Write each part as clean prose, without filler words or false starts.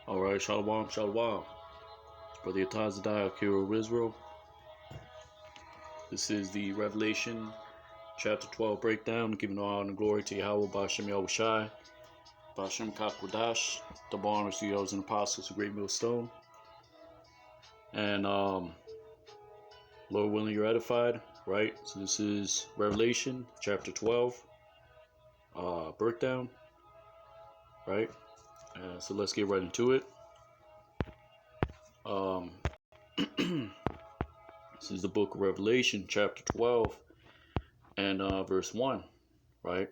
All right, Shalom, Shalom. Brother Yatazadai, Akira of Israel. This is the Revelation chapter 12 breakdown, giving all honor and glory to Yahweh, Bashem Yahushai, Bashem Kakwadash, the born CEOs and apostles of Great Millstone. And Lord willing, you're edified, right? So this is Revelation chapter 12 breakdown, right? So let's get right into it. This is the book of Revelation, chapter 12, and verse 1, right?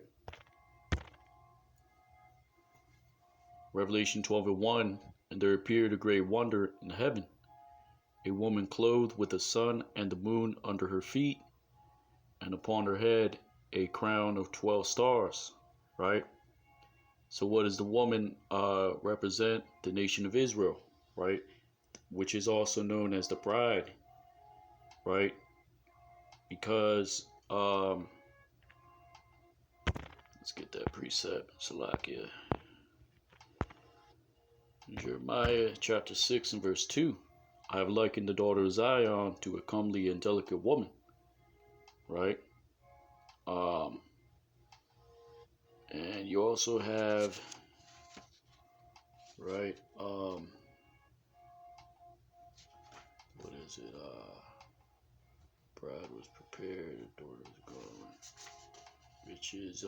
Revelation 12 and 1, and there appeared a great wonder in heaven, a woman clothed with the sun and the moon under her feet, and upon her head a crown of 12 stars, right? So what does the woman represent? The nation of Israel, right? Which is also known as the bride, right? Because let's get that precept. Salakia. Jeremiah chapter 6 and verse 2. I have likened the daughter of Zion to a comely and delicate woman, right? And you also have, right? What is it? Bride was prepared, the daughter was gone, which is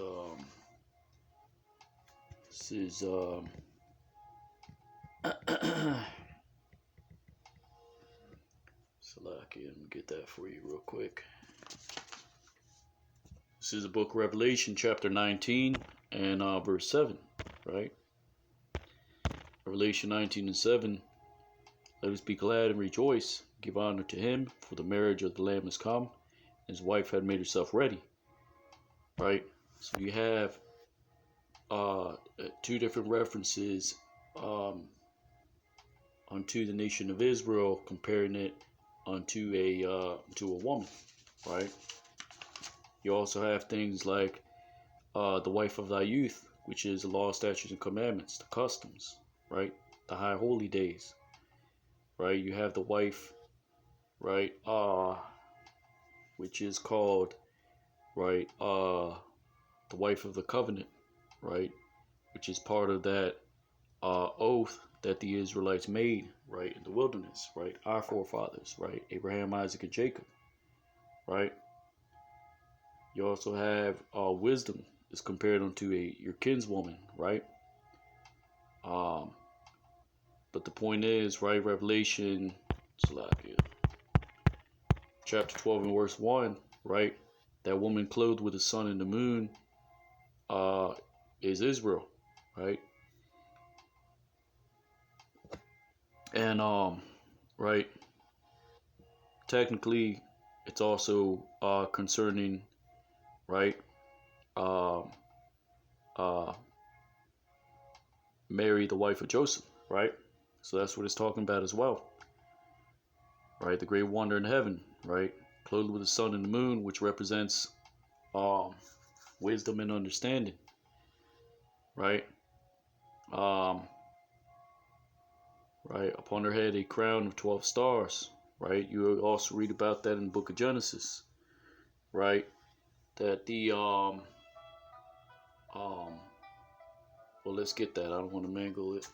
this is Salakia. Let me get that for you real quick. This is the book of Revelation, chapter 19 and verse 7, right? Revelation 19 and 7. Let us be glad and rejoice, give honor to him, for the marriage of the Lamb has come, and his wife had made herself ready, right? So you have two different references unto the nation of Israel, comparing it unto a woman, right? You also have things like the wife of thy youth, which is the law, statutes, and commandments, the customs, right? The high holy days, right? You have the wife, right? Which is called, right? The wife of the covenant, right? Which is part of that oath that the Israelites made, right, in the wilderness, right? Our forefathers, right? Abraham, Isaac, and Jacob, right? You also have wisdom is compared unto your kinswoman, right? But the point is, right, Revelation, chapter 12 and verse 1, right? That woman clothed with the sun and the moon is Israel, right? And right, technically it's also concerning, right, Mary, the wife of Joseph, right? So that's what it's talking about as well, right? The great wonder in heaven, right? Clothed with the sun and the moon, which represents wisdom and understanding, right? Right, upon her head a crown of 12 stars, right? You also read about that in the book of Genesis, right? That the well, let's get that. I don't want to mangle it.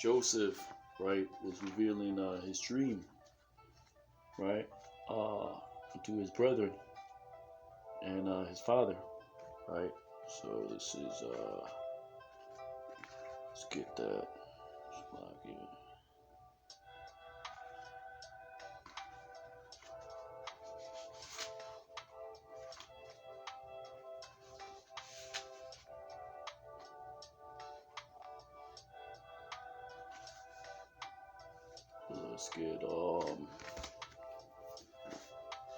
Joseph, right, was revealing his dream, right, to his brethren and his father, right? So this is let's get that. Let's get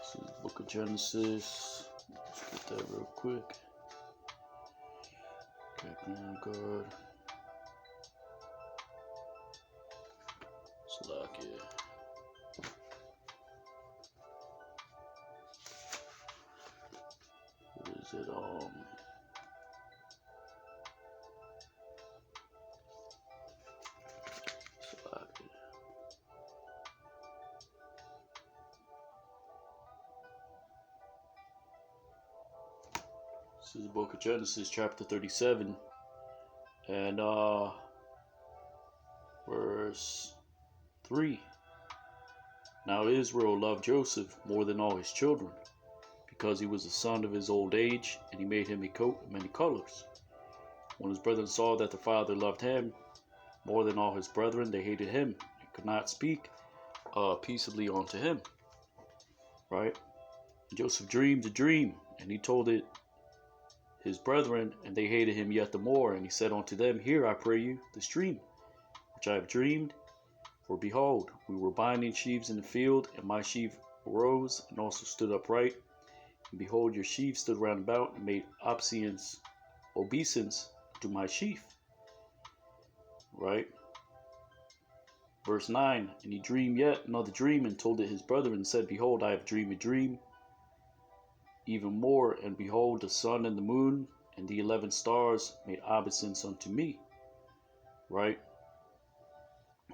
this is the book of Genesis. Let's get that real quick. Captain guard. Salakia. What is it? This is the book of Genesis, chapter 37, and verse 3. Now Israel loved Joseph more than all his children, because he was the son of his old age, and he made him a coat of many colors. When his brethren saw that the father loved him more than all his brethren, they hated him and could not speak peaceably unto him. Right? And Joseph dreamed a dream, and he told it his brethren, and they hated him yet the more. And he said unto them, Hear, I pray you, this dream which I have dreamed. For behold, we were binding sheaves in the field, and my sheaf arose and also stood upright. And behold, your sheaves stood round about and made obeisance to my sheaf. Right? Verse 9, and he dreamed yet another dream, and told it his brethren, and said, Behold, I have dreamed a dream even more, and behold, the sun and the moon and the 11 stars made obeisance unto me. Right?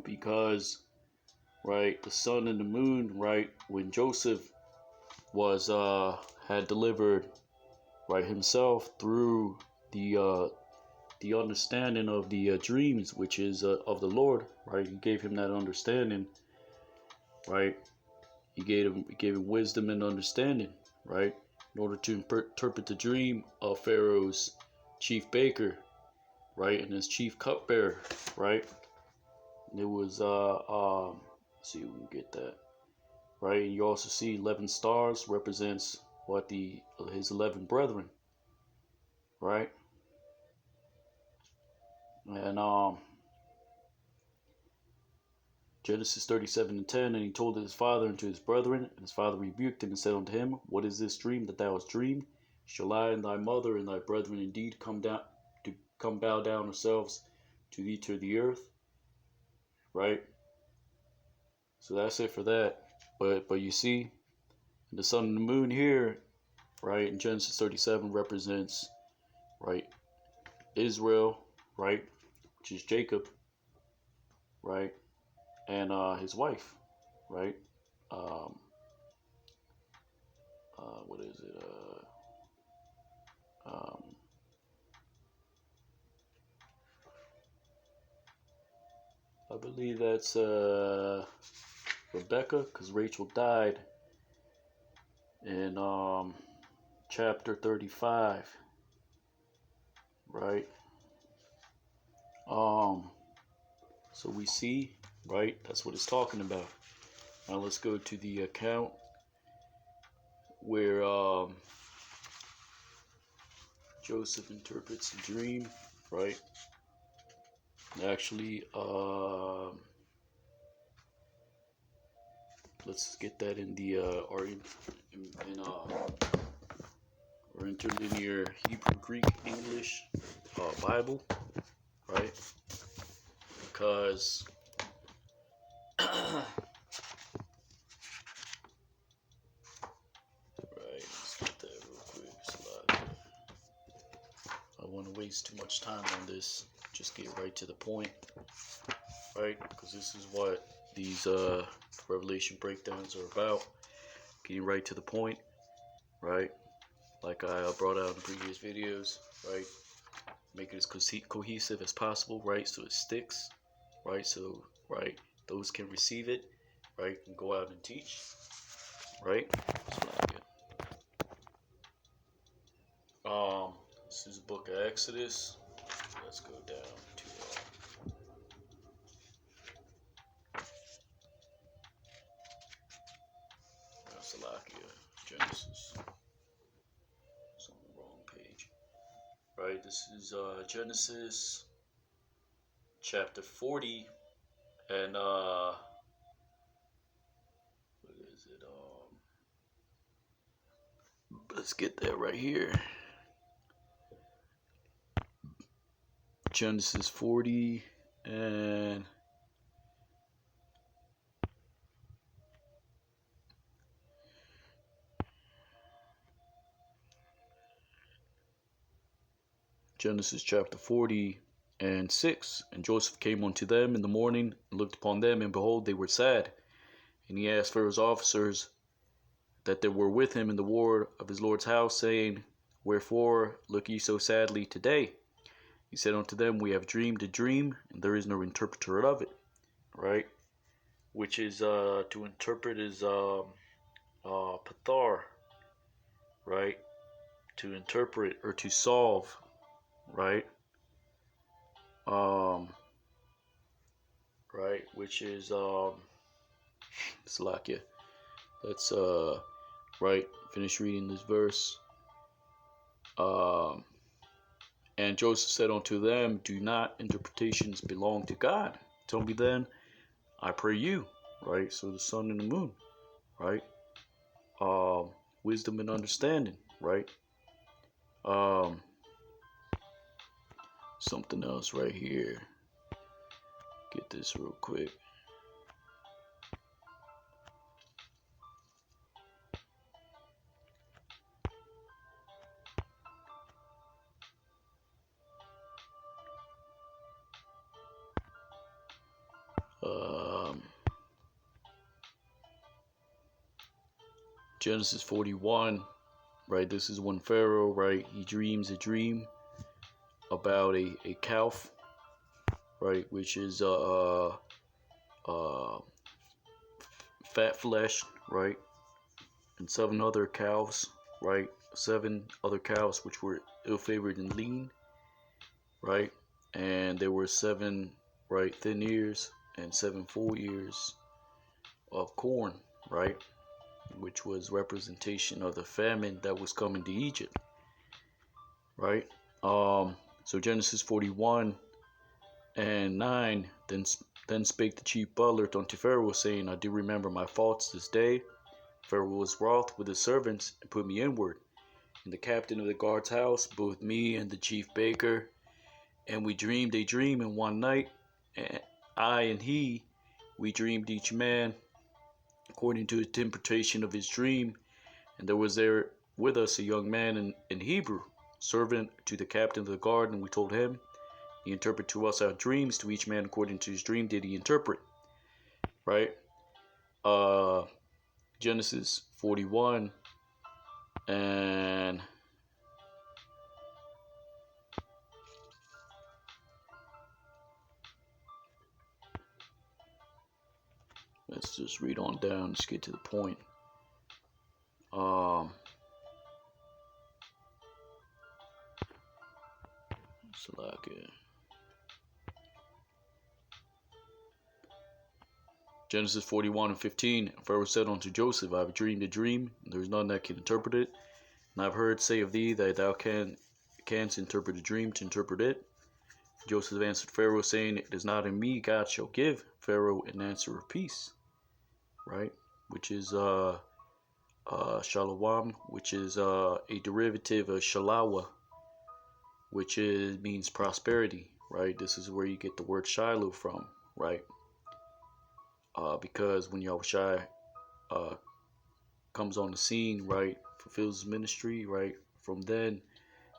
Because, right, the sun and the moon, right, when Joseph was had delivered, right, himself through the understanding of the dreams, which is of the Lord, right? He gave him that understanding, right? He gave him wisdom and understanding, right? In order to interpret the dream of Pharaoh's chief baker, right, and his chief cupbearer, right? And it was let's see if we can get that, right? And you also see 11 stars represents what his 11 brethren, right? And Genesis 37:10, and he told his father and to his brethren, and his father rebuked him and said unto him, What is this dream that thou hast dreamed? Shall I and thy mother and thy brethren indeed come bow down ourselves to thee to the earth? Right? So that's it for that. But you see, the sun and the moon here, right, in Genesis 37 represents, right, Israel, right, which is Jacob, right, and his wife, right? What is it? I believe that's Rebecca, because Rachel died in chapter 35, right? So we see, right, that's what it's talking about. Now let's go to the account where Joseph interprets the dream, right? Actually, let's get that in the or interlinear Hebrew, Greek, English Bible, right? Because right, let's get that real quick. I don't want to waste too much time on this. Just get right to the point, right? Because this is what these revelation breakdowns are about. Getting right to the point, right? Like I brought out in previous videos, right? Make it as cohesive as possible, right? So it sticks, right? So, right, those can receive it, right? And go out and teach, right? This is the book of Exodus. Let's go down to Genesis. It's on the wrong page. Right, this is Genesis chapter 40, and what is it? Let's get that right here. Genesis 40 and Genesis chapter 40 and 6. And Joseph came unto them in the morning and looked upon them, and behold, they were sad. And he asked Pharaoh's officers that they were with him in the ward of his Lord's house, saying, Wherefore look ye so sadly today? He said unto them, We have dreamed a dream, and there is no interpreter of it. Right? Which is to interpret is pathar, right? To interpret or to solve, right? Right, which is Salakia. Let's right, finish reading this verse. And Joseph said unto them, Do not interpretations belong to God? Tell me then, I pray you, right? So the sun and the moon, right? Wisdom and understanding, right? Something else right here. Get this real quick. Genesis 41, right? This is when Pharaoh, right? He dreams a dream about a calf, right? Which is fat flesh, right? And 7 other calves, right? 7 other calves which were ill-favored and lean, right? And there were 7, right, thin ears and 7 full ears of corn, right? Which was representation of the famine that was coming to Egypt, right? So Genesis 41 and 9, then spake the chief butler unto Pharaoh, saying, I do remember my faults this day. Pharaoh was wroth with his servants and put me inward, and the captain of the guard's house, both me and the chief baker, and we dreamed a dream in one night, and I and he, we dreamed each man according to his interpretation of his dream. And there was there with us a young man in Hebrew, servant to the captain of the guard, and we told him, he interpreted to us our dreams, to each man according to his dream did he interpret. Right? Genesis 41 and let's just read on down. Let's get to the point. Genesis 41 and 15. Pharaoh said unto Joseph, I have dreamed a dream, and there is none that can interpret it. And I have heard say of thee that thou canst interpret a dream to interpret it. Joseph answered Pharaoh, saying, It is not in me God shall give Pharaoh an answer of peace. Right? Which is shalom, which is a derivative of shalawa, which means prosperity. Right? This is where you get the word Shiloh from. Right? Because when Yahushua comes on the scene, right, fulfills his ministry, right, from then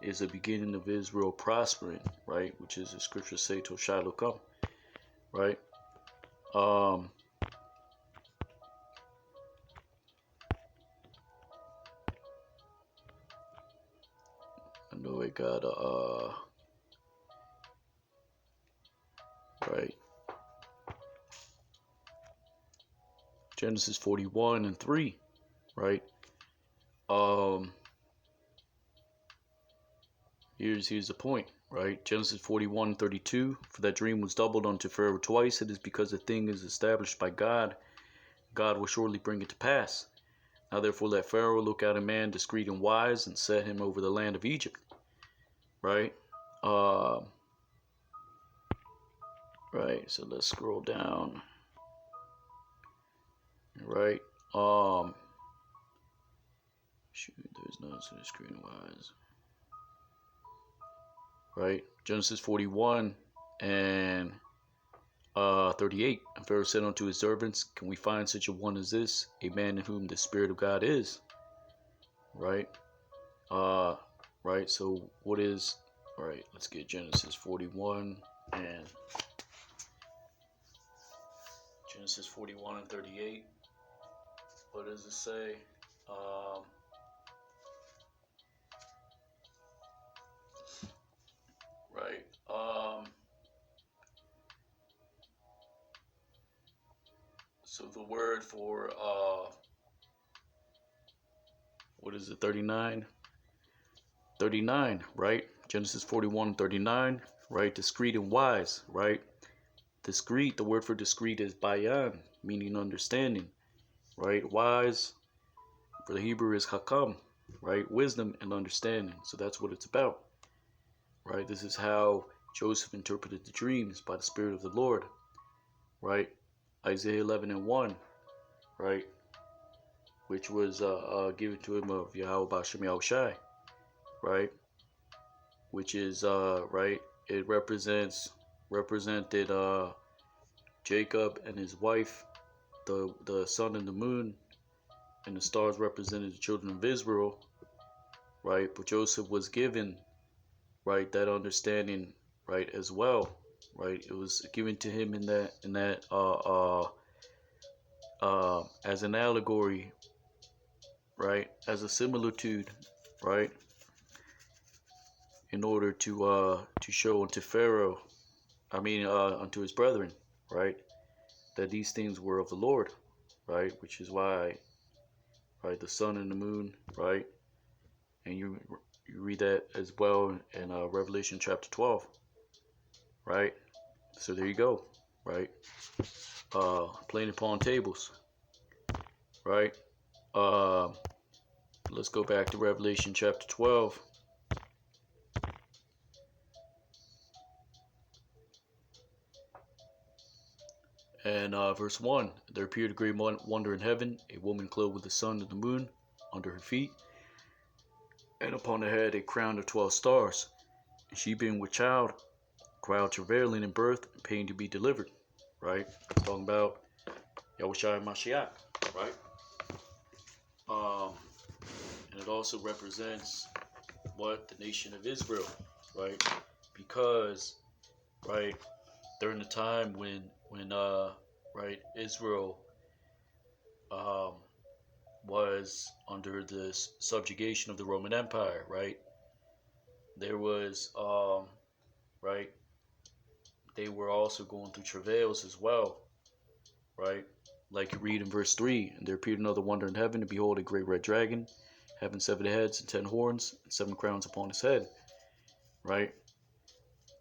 is the beginning of Israel prospering, right, which is the scriptures say till Shiloh come, right. I know it got right, Genesis 41 and 3, right. Here's the point, right? Genesis 41:32. For that dream was doubled unto Pharaoh twice. It is because a thing is established by God. God will surely bring it to pass. Now therefore let Pharaoh look out a man discreet and wise, and set him over the land of Egypt. Right? Right. So let's scroll down. Right. Shoot, there's no such discreet and wise. Right. Genesis 41 and 38. And Pharaoh said unto his servants, Can we find such a one as this, a man in whom the Spirit of God is? Right. Right. So what is? All right. Let's get Genesis 41 and Genesis 41 and 38. What does it say? right? So the word for what is it, 39? 39, right? Genesis 41:39, right? Discreet and wise, right? Discreet, the word for discreet is bayan, meaning understanding, right? Wise, for the Hebrew is hakam, right? Wisdom and understanding. So that's what it's about, right? This is how Joseph interpreted the dreams by the Spirit of the Lord, right? Isaiah 11:1, right? Which was given to him of Yahweh Bashem Yahushai, right? Which is right. It represented Jacob and his wife, the sun and the moon, and the stars represented the children of Israel, right? But Joseph was given, right, that understanding, right, as well, right? It was given to him in that as an allegory, right, as a similitude, right, in order to show unto Pharaoh, unto his brethren, right, that these things were of the Lord, right, which is why, right, the sun and the moon, right, and you read that as well in Revelation chapter 12, right. So there you go, right. Playing upon tables, right. Uh, let's go back to Revelation chapter 12. And verse 1, there appeared a great wonder in heaven, a woman clothed with the sun and the moon under her feet, and upon her head a crown of 12 stars. And she being with child, cried travailing in birth, and pain to be delivered. Right? It's talking about Yahushua Mashiach. Right? And it also represents what? The nation of Israel. Right? Because, right, during the time when right, Israel was under the subjugation of the Roman Empire, right? There was, right, they were also going through travails as well, right? Like you read in verse 3, and there appeared another wonder in heaven, and behold, a great red dragon, having 7 heads and 10 horns, and 7 crowns upon his head, right?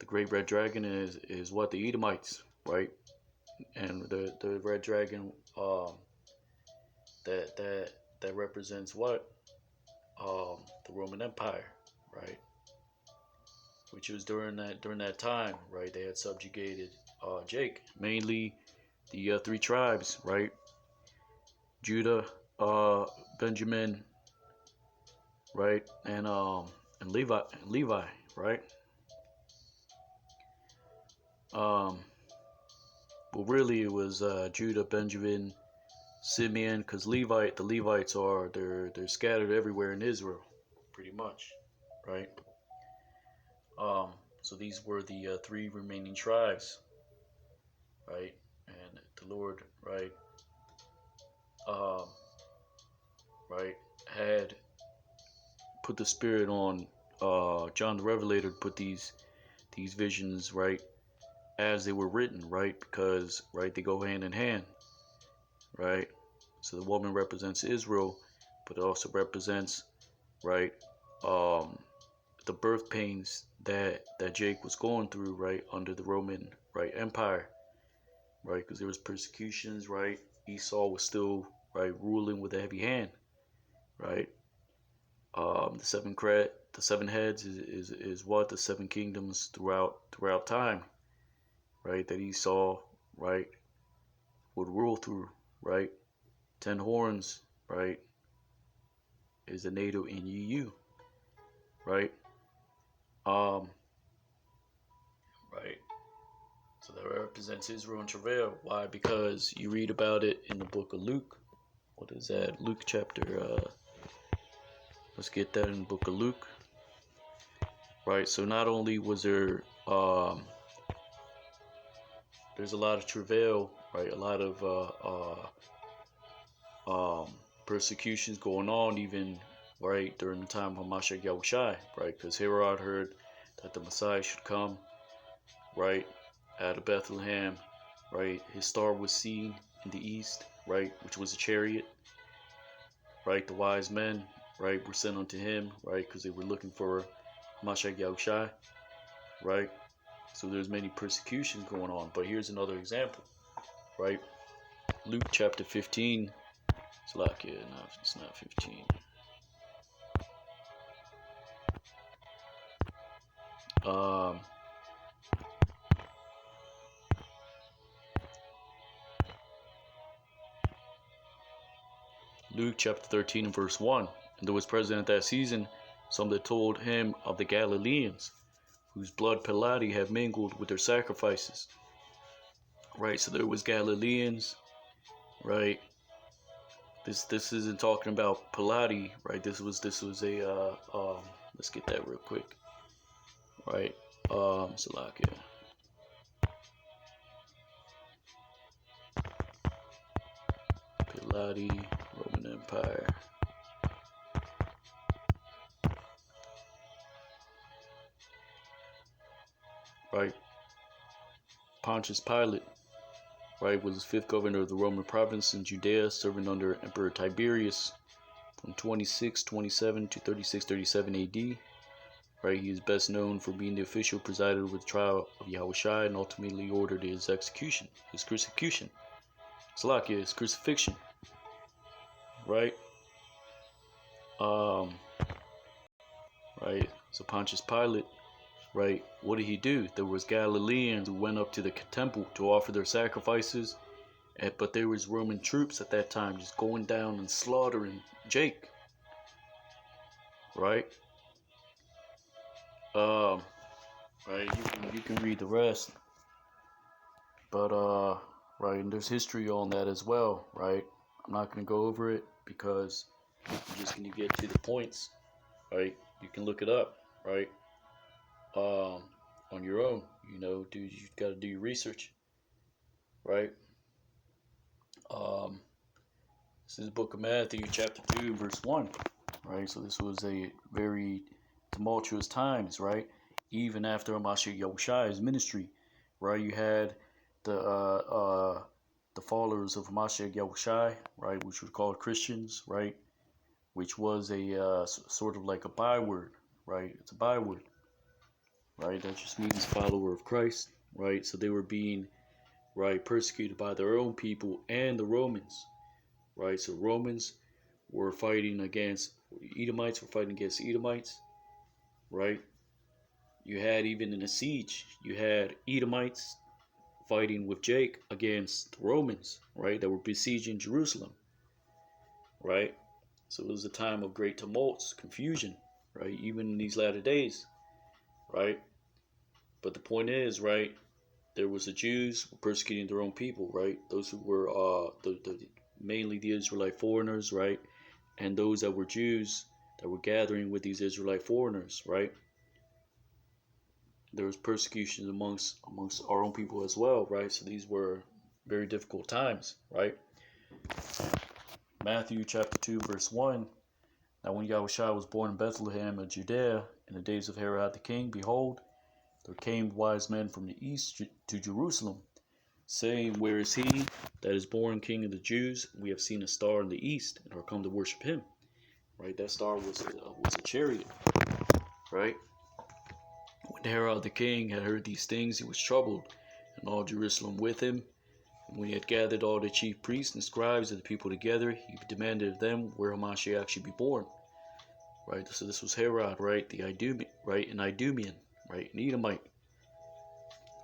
The great red dragon is what? The Edomites, right? And the red dragon, that represents what? The Roman Empire, right? Which was during that time, right? They had subjugated Jake, mainly the 3 tribes, right? Judah, Benjamin, right, and Levi, right? Well, really, it was Judah, Benjamin, Simeon, because the Levites they're scattered everywhere in Israel, pretty much, right? So these were the 3 remaining tribes, right? And the Lord, right, right, had put the Spirit on John the Revelator to put these visions, right, as they were written, right, because, right, they go hand in hand, right. So the woman represents Israel, but it also represents, right, the birth pains that Jake was going through, right, under the Roman, right, Empire, right, because there was persecutions, right. Esau was still, right, ruling with a heavy hand, right. The 7 heads is what? The 7 kingdoms throughout time, right, that Esau, right, would rule through, right. 10 horns, right, is the NATO in EU, right. Um, right. So that represents Israel and travail. Why? Because you read about it in the book of Luke. What is that? Luke chapter. Let's get that in the book of Luke. Right. So not only was there, there's a lot of travail, right? A lot of persecutions going on, even, right, during the time of Mashiach Yahushai, right? Because Herod heard that the Messiah should come, right, out of Bethlehem, right? His star was seen in the east, right, which was a chariot, right? The wise men, right, were sent unto him, right, because they were looking for Mashiach Yahushai, right? So there's many persecutions going on. But here's another example, right? Luke chapter 15. It's like, yeah, no, it's not 15. Um, Luke chapter 13 and verse 1. And there was present at that season some that told him of the Galileans, whose blood Pilate had mingled with their sacrifices. Right, so there was Galileans, right? This isn't talking about Pilate, right? This was a let's get that real quick. Right? Salakia. Pilate, Roman Empire. Right? Pontius Pilate, right, was the fifth governor of the Roman province in Judea, serving under Emperor Tiberius from 2627 to 3637 AD. Right, he is best known for being the official presided over the trial of Yahushua and ultimately ordered his execution, his crucifixion. Salakia, his crucifixion. Right? Right, so Pontius Pilate, right, what did he do? There was Galileans who went up to the temple to offer their sacrifices, but there was Roman troops at that time just going down and slaughtering Jake. Right? Right, you can read the rest. But right, and there's history on that as well, right? I'm not gonna go over it because I'm just gonna get to the points, right? You can look it up, right? On your own, you gotta do your research, right? This is the book of Matthew, chapter 2, verse 1, right? So this was a very tumultuous times, right? Even after Mashiach Yahushua's ministry, right? You had the followers of Mashiach Yahushua, right, which were called Christians, right, which was a sort of like a byword, right? It's a byword, right? That just means follower of Christ, right? So they were being, right, persecuted by their own people and the Romans, right? So Romans were fighting against Edomites, were fighting against Edomites, right? You had, even in a siege, you had Edomites fighting with Jake against the Romans, right, that were besieging Jerusalem, right? So it was a time of great tumults, confusion, right, even in these latter days, right? But the point is, right, there was the Jews persecuting their own people, right? Those who were mainly the Israelite foreigners, right? And those that were Jews that were gathering with these Israelite foreigners, right? There was persecution amongst our own people as well, right? So these were very difficult times, right? Matthew chapter 2, verse 1. Now when Yahushua was born in Bethlehem of Judea, in the days of Herod the king, behold, there came wise men from the east to Jerusalem, saying, Where is he that is born King of the Jews? We have seen a star in the east, and are come to worship him. Right? That star was a chariot. Right? When Herod the king had heard these things, he was troubled, and all Jerusalem with him. And when he had gathered all the chief priests and scribes of the people together, he demanded of them where Hamashiach should be born. Right? So this was Herod, right? The Idumean, right? An Idumean, right? An Edomite,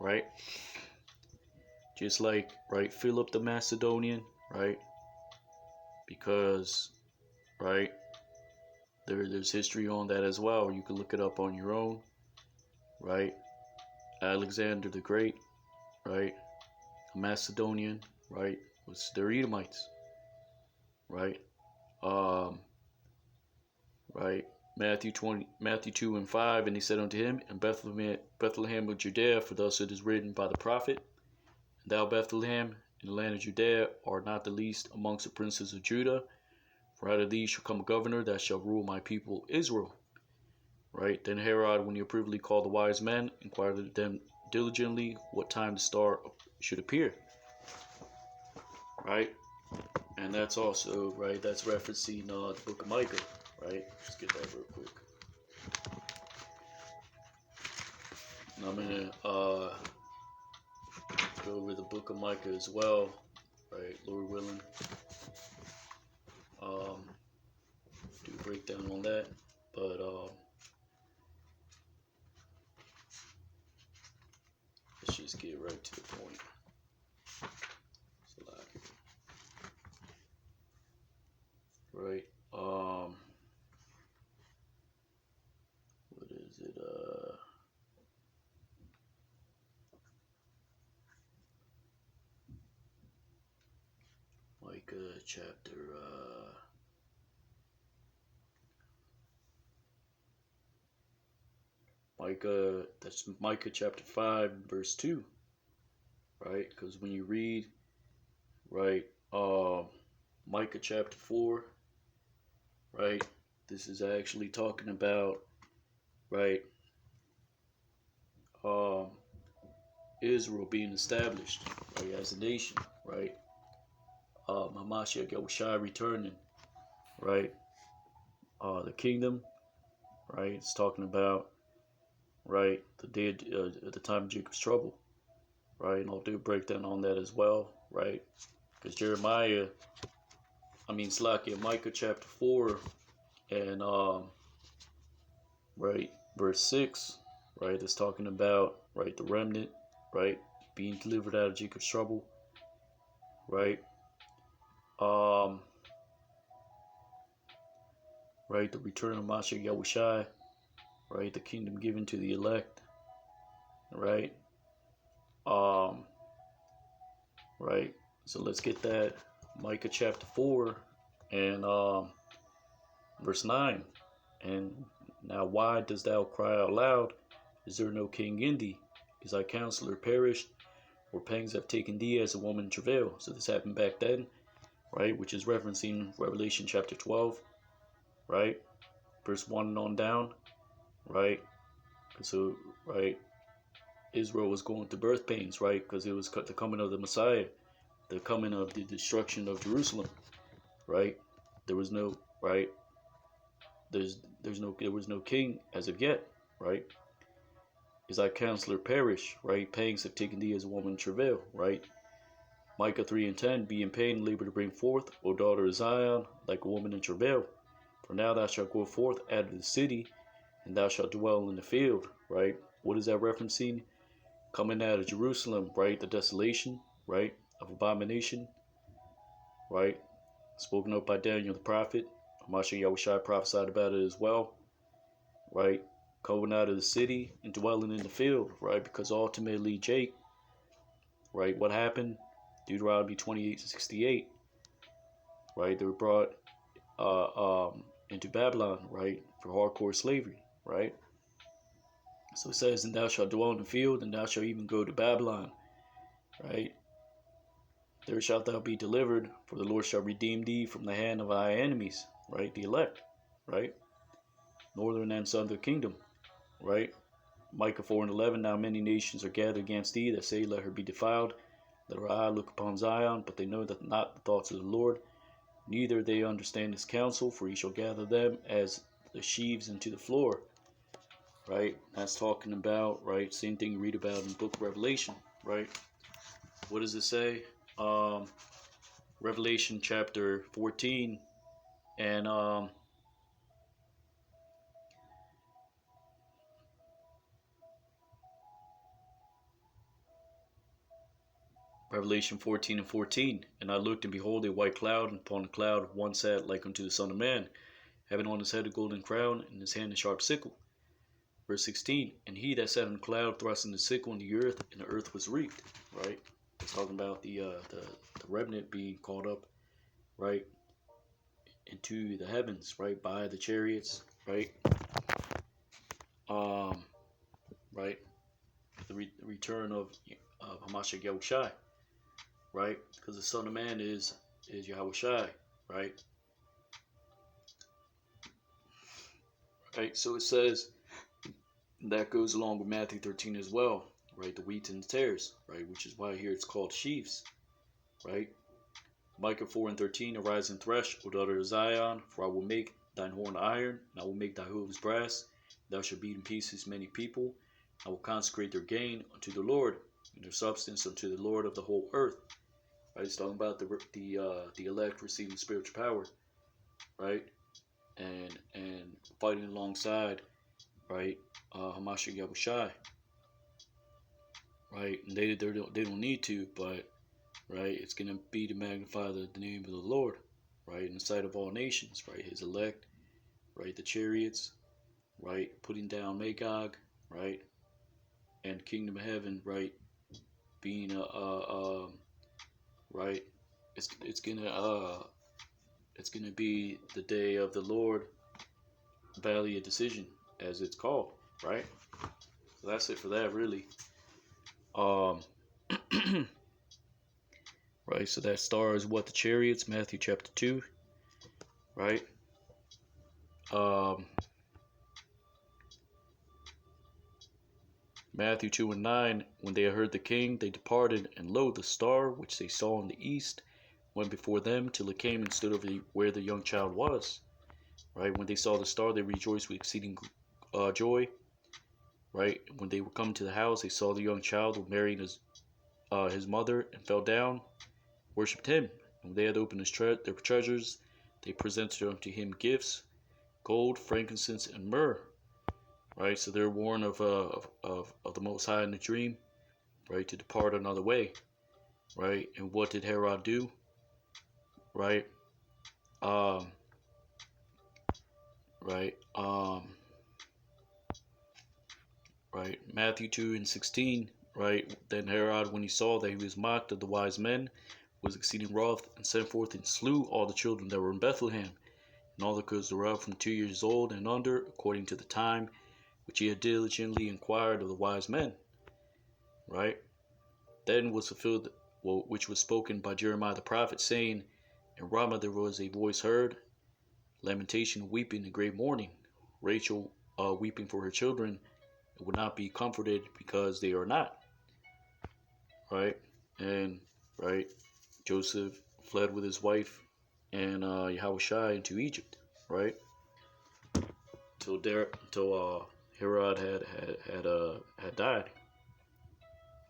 right? Just like, right, Philip the Macedonian, right? Because, right, there's history on that as well. You can look it up on your own, right? Alexander the Great, right? A Macedonian, right? They're Edomites, right? Right? Matthew 2 and 5, and he said unto him, In Bethlehem of Judea, for thus it is written by the prophet, And thou, Bethlehem, in the land of Judea, art not the least amongst the princes of Judah, for out of thee shall come a governor that shall rule my people Israel. right? Then Herod, when he privily called the wise men, inquired of them diligently what time the star should appear, right? And that's also, right, that's referencing the book of Micah, right? Let's get that real quick. And I'm going to go over the book of Micah as well, right? Lord willing. Do a breakdown on that. But let's just get right to the point. Right. What is it? Micah chapter that's Micah chapter 5 verse 2, right? Because when you read, right, Micah chapter 4, right, this is actually talking about, right, Israel being established, right, as a nation, right? Hamashiach Yahushua returning, right? The kingdom, right? It's talking about, right, the day at the time of Jacob's trouble, right? And I'll do a breakdown on that as well, right? Because Micah chapter 4 and right, verse 6, right, it's talking about, right, the remnant, right, being delivered out of Jacob's trouble, right? Right, the return of Mashiach Yahushua, right, the kingdom given to the elect, right? Right, so let's get that Micah chapter 4 and verse 9. And now why dost thou cry out loud? Is there no king in thee? Is thy counselor perished? Or pangs have taken thee as a woman in travail? So this happened back then, right? Which is referencing Revelation chapter 12, right? Verse 1 and on down, right? So, right, Israel was going through birth pains, right? Because it was the coming of the Messiah, the coming of the destruction of Jerusalem, right? There was no, right? There was no king as of yet, right? Is thy counselor perish, right? Pangs have taken thee as a woman in travail, right? Micah 3 and 10, be in pain and labor to bring forth, O daughter of Zion, like a woman in travail. For now thou shalt go forth out of the city, and thou shalt dwell in the field, right? What is that referencing? Coming out of Jerusalem, right? The desolation, right? Of abomination, right? Spoken of by Daniel the prophet. Mashiach Yahushua prophesied about it as well, right? Coming out of the city and dwelling in the field, right? Because ultimately, Jake, right? What happened? Deuteronomy 28:68, right? They were brought into Babylon, right? For hardcore slavery, right? So it says, and thou shalt dwell in the field, and thou shalt even go to Babylon, right? There shalt thou be delivered, for the Lord shall redeem thee from the hand of thy enemies, right? The elect, right? Northern and southern kingdom, right? Micah 4 and 11, now many nations are gathered against thee that say, let her be defiled. Let her eye look upon Zion, but they know that not the thoughts of the Lord, neither they understand his counsel, for he shall gather them as the sheaves into the floor, right? That's talking about, right? Same thing you read about in the book of Revelation, right? What does it say? Revelation chapter 14 and Revelation 14 and 14. And I looked, and behold, a white cloud, and upon the cloud one sat like unto the Son of Man, having on his head a golden crown, and in his hand a sharp sickle. Verse 16. And he that sat on the cloud thrust in the sickle in the earth, and the earth was reaped. Right? It's talking about the remnant being caught up, right, into the heavens, right, by the chariots, right? Right, the return of Hamashiach Yahushua, right? Because the Son of Man is Yahushua, right? Right. So it says, And that goes along with Matthew 13 as well, right? The wheat and the tares, right? Which is why here it's called sheaves, right? Micah 4 and 13, arise and thresh, O daughter of Zion, for I will make thine horn iron, and I will make thy hooves brass. Thou shalt beat in pieces many people. I will consecrate their gain unto the Lord, and their substance unto the Lord of the whole earth. Right? It's talking about the elect receiving spiritual power, right? And fighting alongside, right? Hamashiach Yahushai, right? And they don't need to, but right, it's gonna be to magnify the name of the Lord, right, in the sight of all nations, right? His elect, right? The chariots, right? Putting down Magog, right? And kingdom of heaven, right? Being right? It's gonna be the day of the Lord, valley of decision, as it's called, right? So that's it for that, really. Right. So that star is what? The chariots, Matthew chapter 2, right? Matthew 2 and 9, when they had heard the king, they departed, and lo, the star which they saw in the east went before them till it came and stood over where the young child was. Right? When they saw the star, they rejoiced with exceeding joy. Right? When they were come to the house, they saw the young child with Mary and his mother, and fell down, worshipped him. And when they had opened their treasures, they presented unto him gifts, gold, frankincense, and myrrh. Right, so they're warned of the Most High in the dream, right, to depart another way, right. And what did Herod do? Right, um, right, right. Matthew 2 and 16, right. Then Herod, when he saw that he was mocked of the wise men, was exceeding wroth, and sent forth and slew all the children that were in Bethlehem, and all the kids that were up from 2 years old and under, according to the time which he had diligently inquired of the wise men. Right? Then was fulfilled which was spoken by Jeremiah the prophet, saying, in Ramah there was a voice heard, lamentation, weeping, and great mourning. Rachel weeping for her children, and would not be comforted because they are not. Right? And right, Joseph fled with his wife and Yahushai into Egypt. Right? Until Herod had died.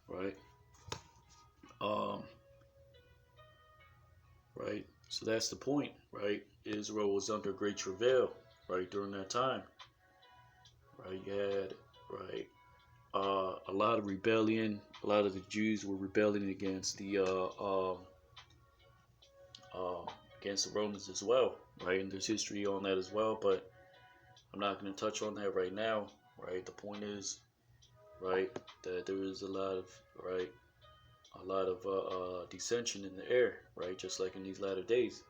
Right? Right? So that's the point, right? Israel was under great travail, right, during that time. Right? You had, right, a lot of rebellion. A lot of the Jews were rebelling against the Romans as well, right? And there's history on that as well, but I'm not going to touch on that right now, right? The point is, right, that there is a lot of dissension in the air, right? Just like in these latter days,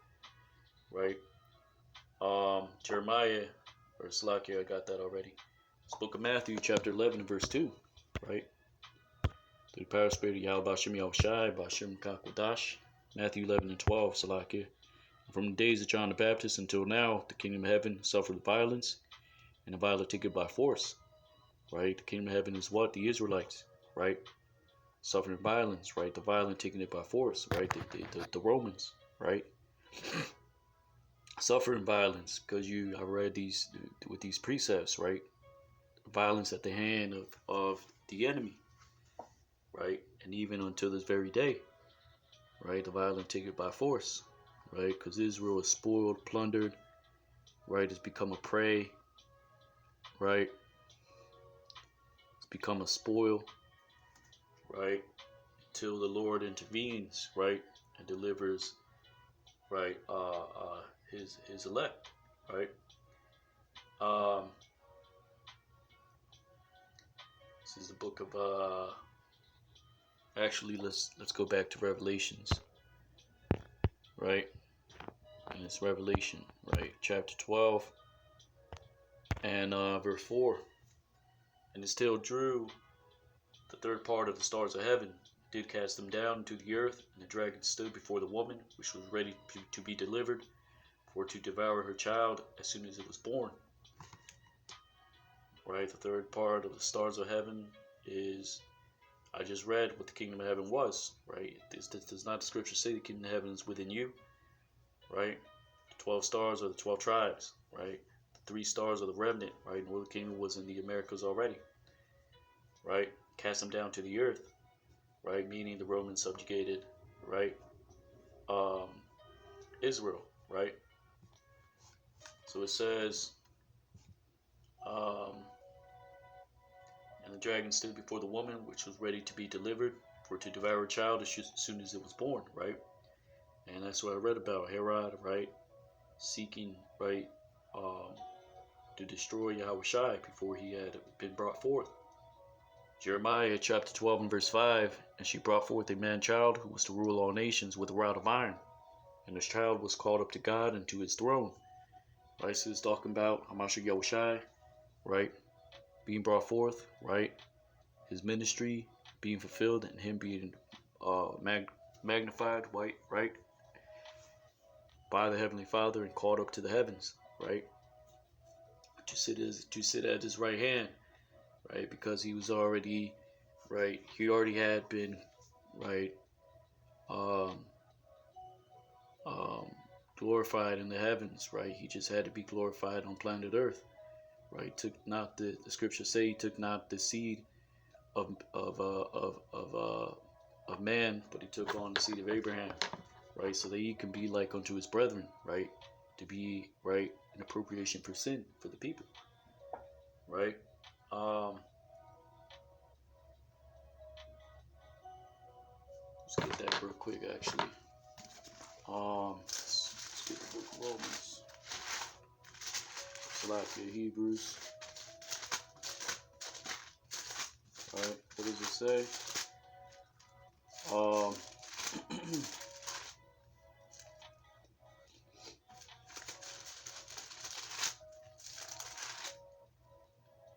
right? Jeremiah, or Slakia, I got that already. It's Book of Matthew, chapter 11, verse 2, right? Through the power of Spirit of Yahweh Bashem Yahushai, Bashem Kakwadash, Matthew 11 and 12, Salakia. From the days of John the Baptist until now, the kingdom of heaven suffered violence, and the violent take it by force, right? The kingdom of heaven is what? The Israelites, right? Suffering violence, right? The violent taking it by force, right? The Romans, right? Suffering violence, because I read these with these precepts, right? Violence at the hand of the enemy, right? And even until this very day, right? The violent take it by force, right? Because Israel is spoiled, plundered, right? It's become a prey, right? It's become a spoil, right? Till the Lord intervenes, right? And delivers, right? His elect, right? This is the book of actually let's go back to Revelations, right? And it's Revelation, right? Chapter 12 and verse 4. And it still drew the third part of the stars of heaven, did cast them down into the earth, and the dragon stood before the woman, which was ready to be delivered, for to devour her child as soon as it was born. right? The third part of the stars of heaven is, I just read what the kingdom of heaven was, right? This does not the scripture say the kingdom of heaven is within you, right? The 12 stars are the 12 tribes, right? The 3 stars are the remnant, right? Northern kingdom was in the Americas already, right? Cast them down to the earth, right? Meaning the Romans subjugated, right? Um, Israel, right? So it says, um, and the dragon stood before the woman, which was ready to be delivered, for to devour a child as soon as it was born, right? And that's what I read about Herod, right? Seeking, right, to destroy Yahushua before he had been brought forth. Jeremiah chapter 12 and verse 5, and she brought forth a man child who was to rule all nations with a rod of iron. And this child was called up to God and to his throne. Right, so it's talking about Hamashiach Yahushua, right, being brought forth, right, his ministry being fulfilled and him being magnified, right, by the Heavenly Father and called up to the heavens, right, to sit at his right hand, right, because he was already, right, he already had been, right, um, um, glorified in the heavens, right. He just had to be glorified on planet Earth, right. Took not the scriptures say he took not the seed of man, but he took on the seed of Abraham, right, so that he can be like unto his brethren, right, to be, right, an appropriation for sin for the people, right. Let's get that real quick, actually. Let's get the book of Romans, Salakia, Hebrews. All right, what does it say?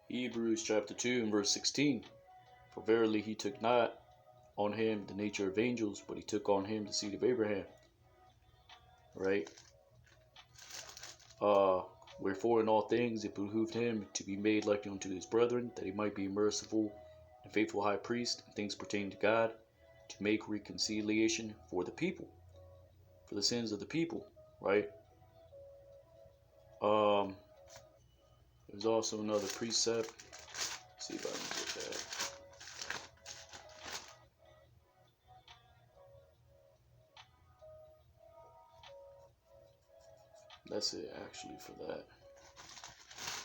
Hebrews chapter 2 and verse 16. For verily he took not on him the nature of angels, but he took on him the seed of Abraham. Right? Wherefore in all things it behooved him to be made like unto his brethren, that he might be a merciful and faithful high priest in things pertaining to God, to make reconciliation for the people, for the sins of the people, right? There's also another precept. Let's see if I can get that. That's it actually for that.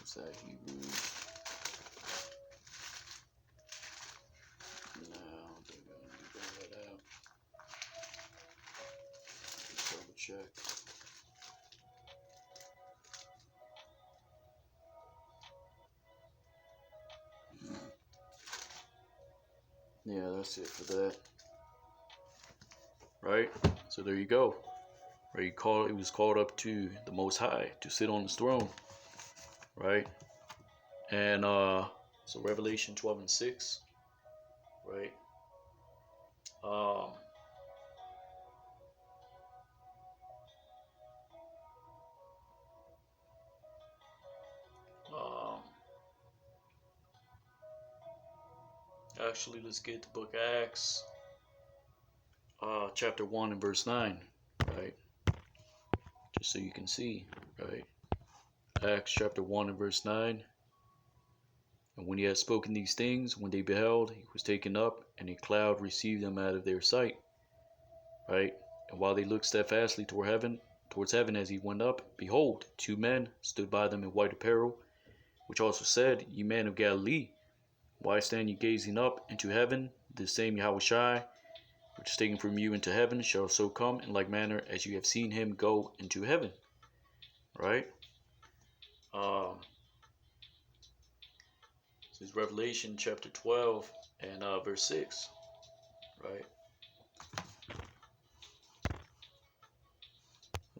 What's that? Hebrews. No, I don't think I'm gonna bring that out. Just double check. Yeah, that's it for that. Right? So there you go. Right? He was called up to the Most High to sit on his throne. Right? And so Revelation 12 and 6. Right? Um um Actually, let's get the book of Acts, chapter 1 and verse 9, right? Just so you can see, right? Acts chapter 1 and verse 9. And when he had spoken these things, when they beheld, he was taken up, and a cloud received him out of their sight, right? And while they looked steadfastly towards heaven as he went up, behold, 2 men stood by them in white apparel, which also said, Ye men of Galilee, why stand ye gazing up into heaven? This same Yahushua, which is taken from you into heaven, shall so come in like manner as you have seen him go into heaven. Right? This is Revelation chapter 12 and verse 6. Right?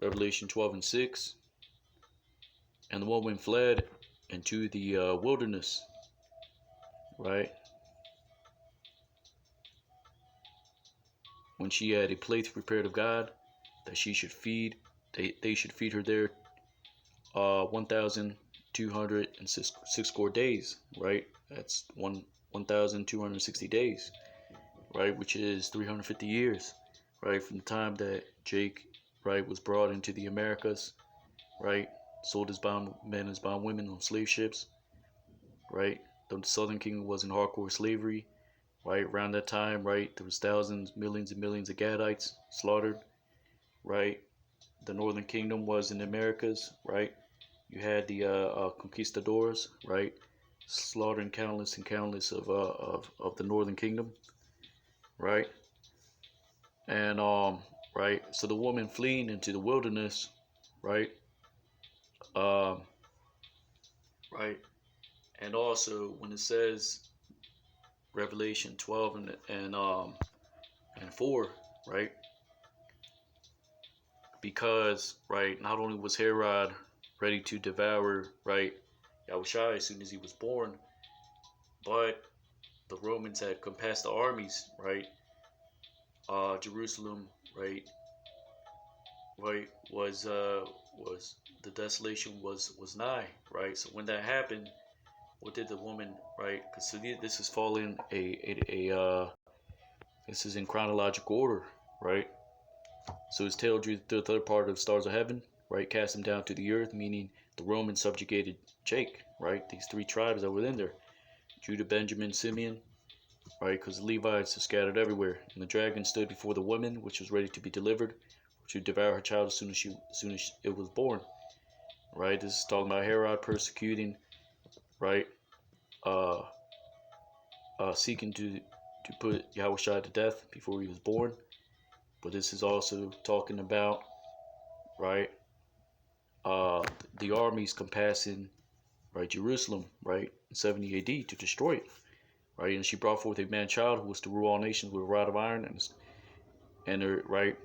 Revelation 12 and 6. And the woman fled into the wilderness. Right? When she had a place prepared of God, that she should feed, they should feed her there 1,000 1,206 score days, right? That's 1,260 days, right? Which is 350 years, right? From the time that Jake, right, was brought into the Americas, right? Sold as bond men as bond women on slave ships, right? The Southern Kingdom was in hardcore slavery, right? Around that time, right, there was thousands, millions and millions of Gadites slaughtered, right? The Northern Kingdom was in the Americas, right? You had the conquistadors, right, slaughtering countless and countless of the Northern Kingdom, right? And right, so the woman fleeing into the wilderness, right, um, right, and also when it says Revelation 12 and 4, right, because right, not only was Herod ready to devour, right, Yahushua as soon as he was born, but the Romans had compassed the armies, right? Jerusalem, right, was the desolation was nigh, right? So when that happened, what did the woman, right? Because so this is following this is in chronological order, right? So his tail drew the third part of the stars of heaven, right? Cast them down to the earth, meaning the Romans subjugated Jake, right? These three tribes that were in there: Judah, Benjamin, Simeon, right? Because the Levites are scattered everywhere. And the dragon stood before the woman, which was ready to be delivered, to devour her child as soon as it was born, right? This is talking about Herod persecuting, right? Uh, Seeking to put Yahushua to death before he was born. But this is also talking about, right? Uh, the armies compassing, right, Jerusalem, right, in 70 A.D. to destroy it, right? And she brought forth a man child who was to rule all nations with a rod of iron, and her, right,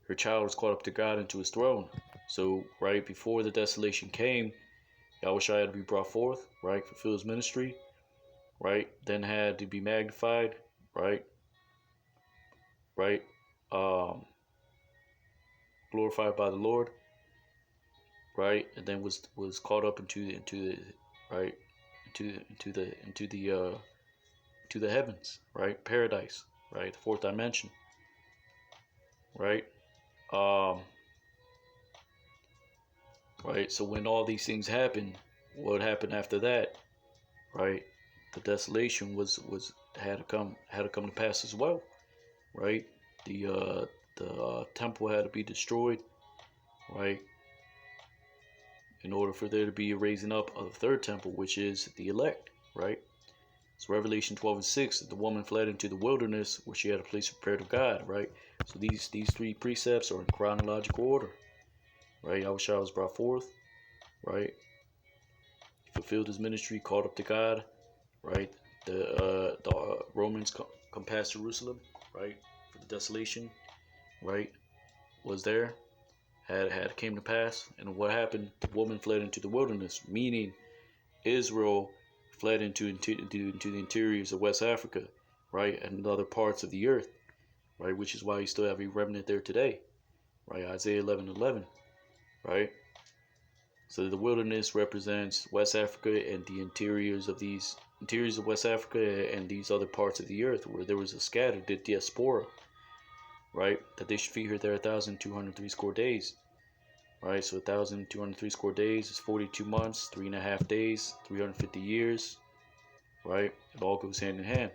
her child was caught up to God into his throne. So, right before the desolation came, Yahushua had to be brought forth, right, fulfill his ministry, right, then had to be magnified, right, right, um, glorified by the Lord, right, and then was caught up into the right into the heavens, right, paradise, right, the fourth dimension, right, um, right. So when all these things happen, what happened after that, right? The desolation was had to come to pass as well, right? The temple had to be destroyed, right? In order for there to be a raising up of the third temple, which is the elect, right? So Revelation 12 and 6, the woman fled into the wilderness where she had a place prepared of God, right? So these three precepts are in chronological order, right? Yahushua was brought forth, right? He fulfilled his ministry, called up to God, right? The Romans compassed Jerusalem, right, for the desolation, right, was there, had came to pass, and what happened? The woman fled into the wilderness, meaning Israel fled into the interiors of West Africa, right, and other parts of the earth, right, which is why you still have a remnant there today, right? Isaiah 11:11, right? So the wilderness represents West Africa and the interiors of West Africa and these other parts of the earth where there was a scattered diaspora, right? That they should feed her there 1,203 score days, right? So 1,203 score days is 42 months, 3.5 days, 350 years, right? It all goes hand in hand,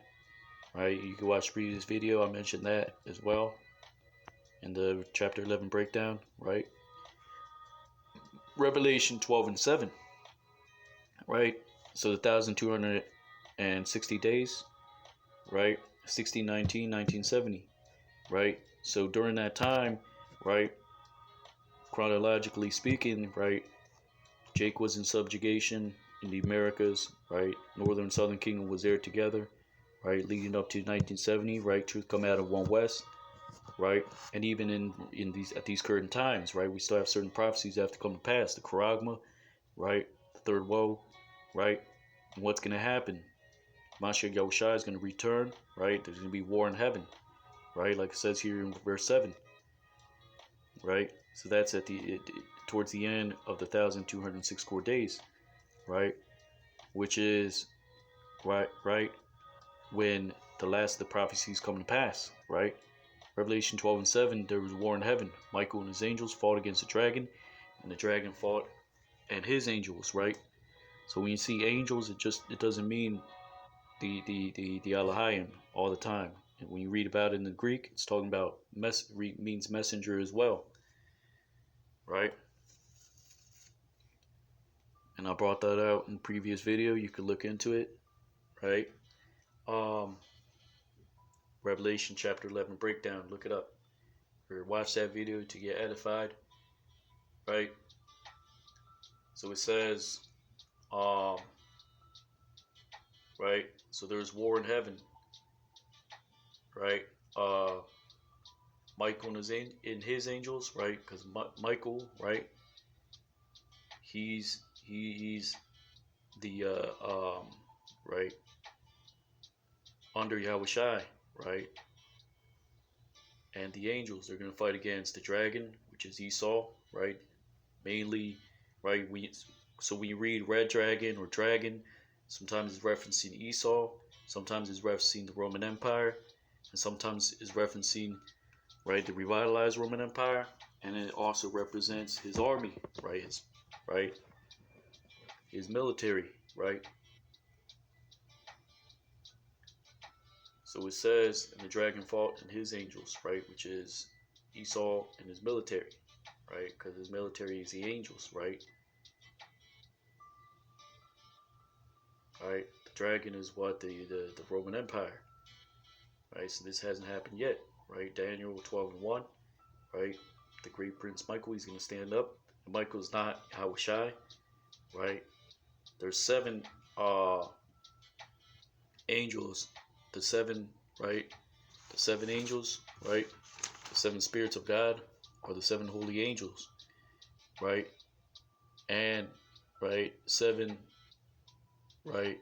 right? You can watch the previous video. I mentioned that as well in the chapter 11 breakdown, right? Revelation 12 and 7, right? So the 1,260 days, right? 1619, 1970, right? So during that time, right, chronologically speaking, right, Jake was in subjugation in the Americas, right? Northern and Southern Kingdom was there together, right? Leading up to 1970, right? Truth come out of One West, right? And even in these at these current times, right? We still have certain prophecies that have to come to pass. The Charagma, right? The third woe, right? And what's going to happen? Mashiach Yahushua is going to return, right? There's going to be war in heaven, right? Like it says here in verse 7, right? So that's towards the end of the 1,206 core days, right? Which is right when the last of the prophecies come to pass, right? Revelation 12 and 7, there was war in heaven. Michael and his angels fought against the dragon, and the dragon fought and his angels, right? So when you see angels, it doesn't mean the Elohim all the time. And when you read about it in the Greek, it's talking about means messenger as well, right? And I brought that out in the previous video. You could look into it, right? Revelation chapter 11 breakdown. Look it up or watch that video to get edified, right? So it says, right? So there's war in heaven, right? Michael and his angels, right? Because Michael, right? He's the right under Yahushai, right? And the angels, they're gonna fight against the dragon, which is Esau, right? Mainly, right? So when you read red dragon or dragon, sometimes it's referencing Esau, sometimes it's referencing the Roman Empire, and sometimes it's referencing, right, the revitalized Roman Empire, and it also represents his army, right? His military, right? So it says, and the dragon fought and his angels, right, which is Esau and his military, right? Because his military is the angels, right? Right. The dragon is what the Roman Empire, right? So this hasn't happened yet, right? Daniel 12 and 1, right? The great Prince Michael, he's gonna stand up. And Michael's not Yahushai, right? There's seven angels, the seven, right? The seven angels, right? The seven spirits of God, or the seven holy angels, right? And right, seven, right?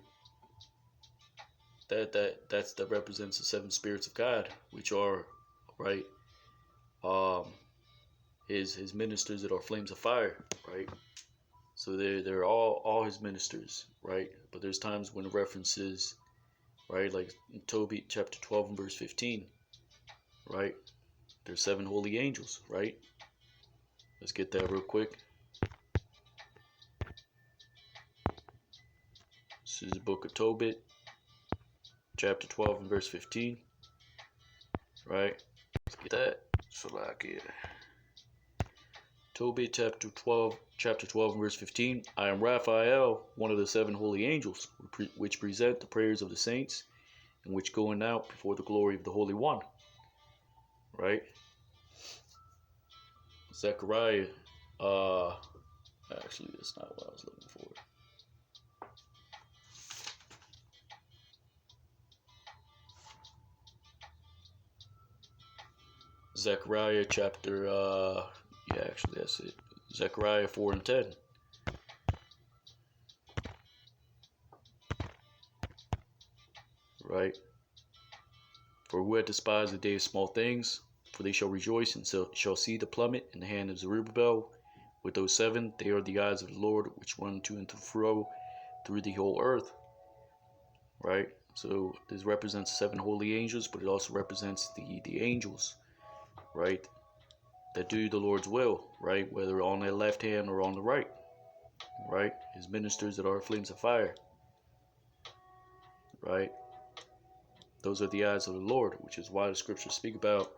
That represents the seven spirits of God, which are, right, his ministers that are flames of fire, right? So they're all his ministers, right? But there's times when it references, right, like in Tobit chapter 12 and verse 15, right? There's seven holy angels, right? Let's get that real quick. This is the book of Tobit, chapter 12 and verse 15, right? Let's get that. So like it. Tobit chapter 12 and verse 15. I am Raphael, one of the seven holy angels, which present the prayers of the saints, and which going out before the glory of the Holy One. Right? Zechariah, actually that's not what I was looking for. Zechariah chapter, yeah, actually that's it. Zechariah 4 and 10. Right? For who hath despised the day of small things, for they shall rejoice and shall see the plummet in the hand of Zerubbabel. With those seven, they are the eyes of the Lord, which run to and fro through the whole earth. Right? So this represents seven holy angels, but it also represents the angels, right, that do the Lord's will, right, whether on the left hand or on the right, right, his ministers that are flames of fire, right. Those are the eyes of the Lord, which is why the scriptures speak about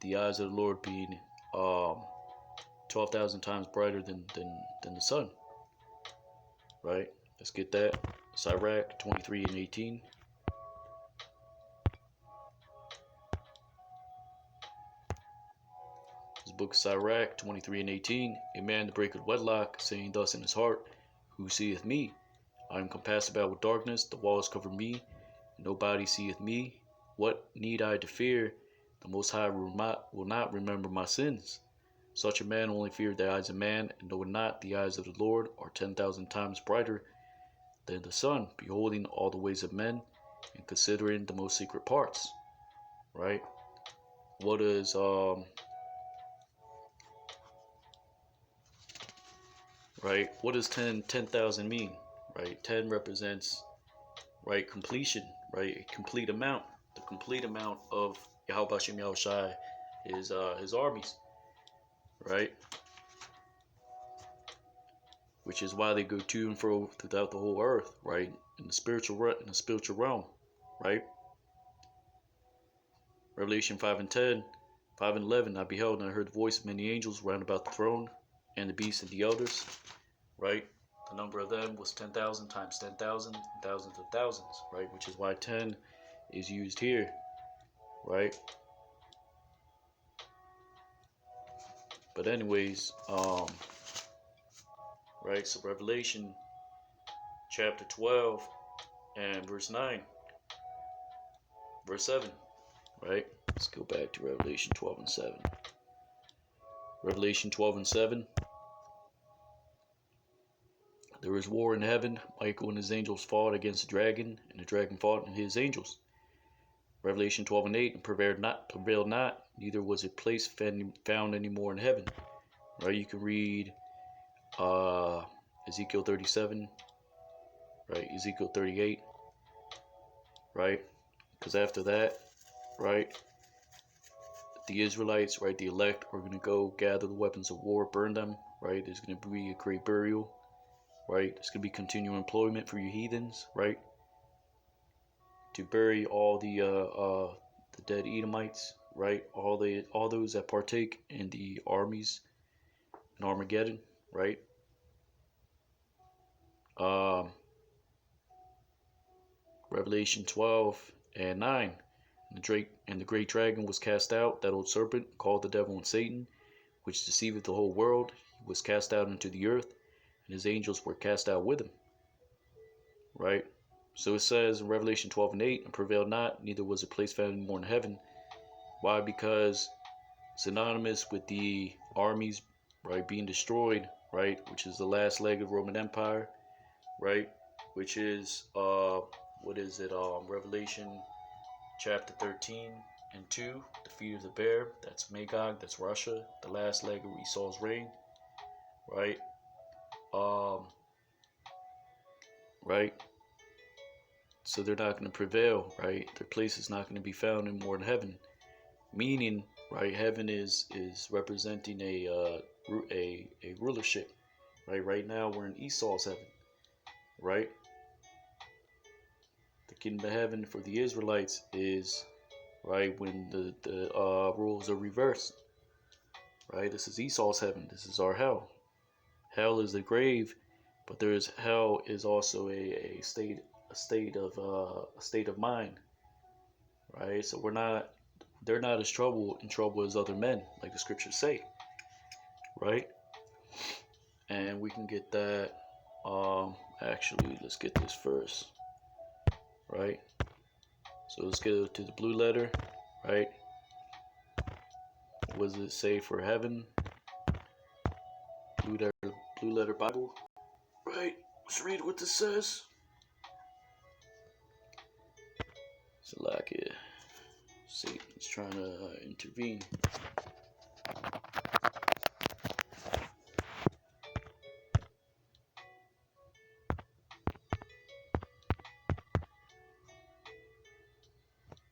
the eyes of the Lord being 12,000 times brighter than the sun, right. Let's get that. Sirach 23 and 18. This book Sirach 23 and 18. A man that breaketh wedlock, saying thus in his heart, who seeth me? I am compassed about with darkness, the walls cover me, and nobody seeth me. What need I to fear? The Most High will not remember my sins. Such a man only feareth the eyes of man, and knoweth not the eyes of the Lord are 10,000 times brighter than the sun, beholding all the ways of men, and considering the most secret parts. Right? What is right? What does 10,000 mean? right? 10 represents, right, completion, right? A complete amount. The complete amount of Yahweh Bashem Yahushai is his armies, right? Which is why they go to and fro throughout the whole earth, right? In the spiritual realm, right? Revelation 5 and 10, 5 and 11. I beheld and I heard the voice of many angels round about the throne, and the beasts and the elders, right? The number of them was 10,000 times 10,000, thousands of thousands, right? Which is why 10 is used here, right? But anyways, right, so Revelation chapter 12 and verse 9, verse 7, right? Let's go back to Revelation 12 and 7. Revelation 12 and 7. There was war in heaven. Michael and his angels fought against the dragon, and the dragon fought and his angels. Revelation 12 and 8. And prevailed not, neither was a place found any more in heaven. Right? You can read Ezekiel 37, right? Ezekiel 38, right? Because after that, right, the Israelites, right, the elect are going to go gather the weapons of war, burn them, right? There's going to be a great burial, right? There's going to be continual employment for you heathens, right? To bury all the dead Edomites, right? All those that partake in the armies in Armageddon, right? Revelation 12 and 9. And the great dragon was cast out, that old serpent called the devil and Satan, which deceiveth the whole world. He was cast out into the earth, and his angels were cast out with him. Right? So it says in Revelation 12 and 8, and prevailed not, neither was a place found any more in heaven. Why? Because it's synonymous with the armies, right, being destroyed, right, which is the last leg of the Roman Empire, right, which is what is it? Revelation chapter 13 and 2, the feet of the bear. That's Magog. That's Russia. The last leg of Esau's reign, right? Right. So they're not going to prevail, right? Their place is not going to be found anymore in heaven. Meaning, right, heaven is representing a rulership, right? Right now we're in Esau's heaven, right? The kingdom of heaven for the Israelites is, right, when the rules are reversed, right? This is Esau's heaven. This is our hell. Hell is the grave, but hell is also a state of mind, right? So they're not as in trouble as other men, like the scriptures say, right? And we can get that. Actually, let's get this first, right? So let's get to the blue letter, right? What does it say for heaven? Blue letter Bible, right? Let's read what this says. Salakia. Satan's trying to intervene.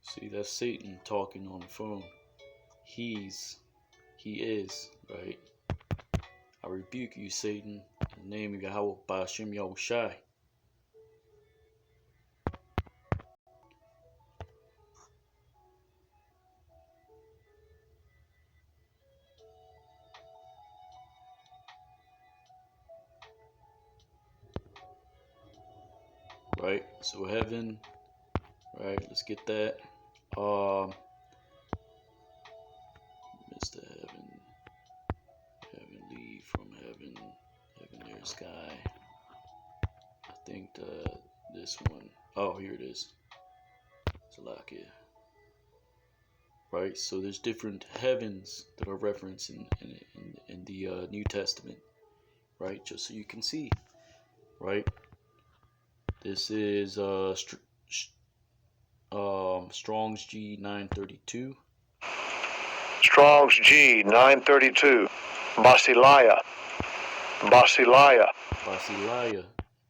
See, that's Satan talking on the phone. He is, right? I rebuke you, Satan, in the name of Yahweh Bashem Yahushai. Right, so heaven, right, let's get that. Mr. Heavenly from heaven, there sky. I think this one, oh, here it is. Salakia. Right, so there's different heavens that are referenced in the New Testament, right? Just so you can see, right? This is Strong's G 932. Strong's G 932. Basileia. Basileia,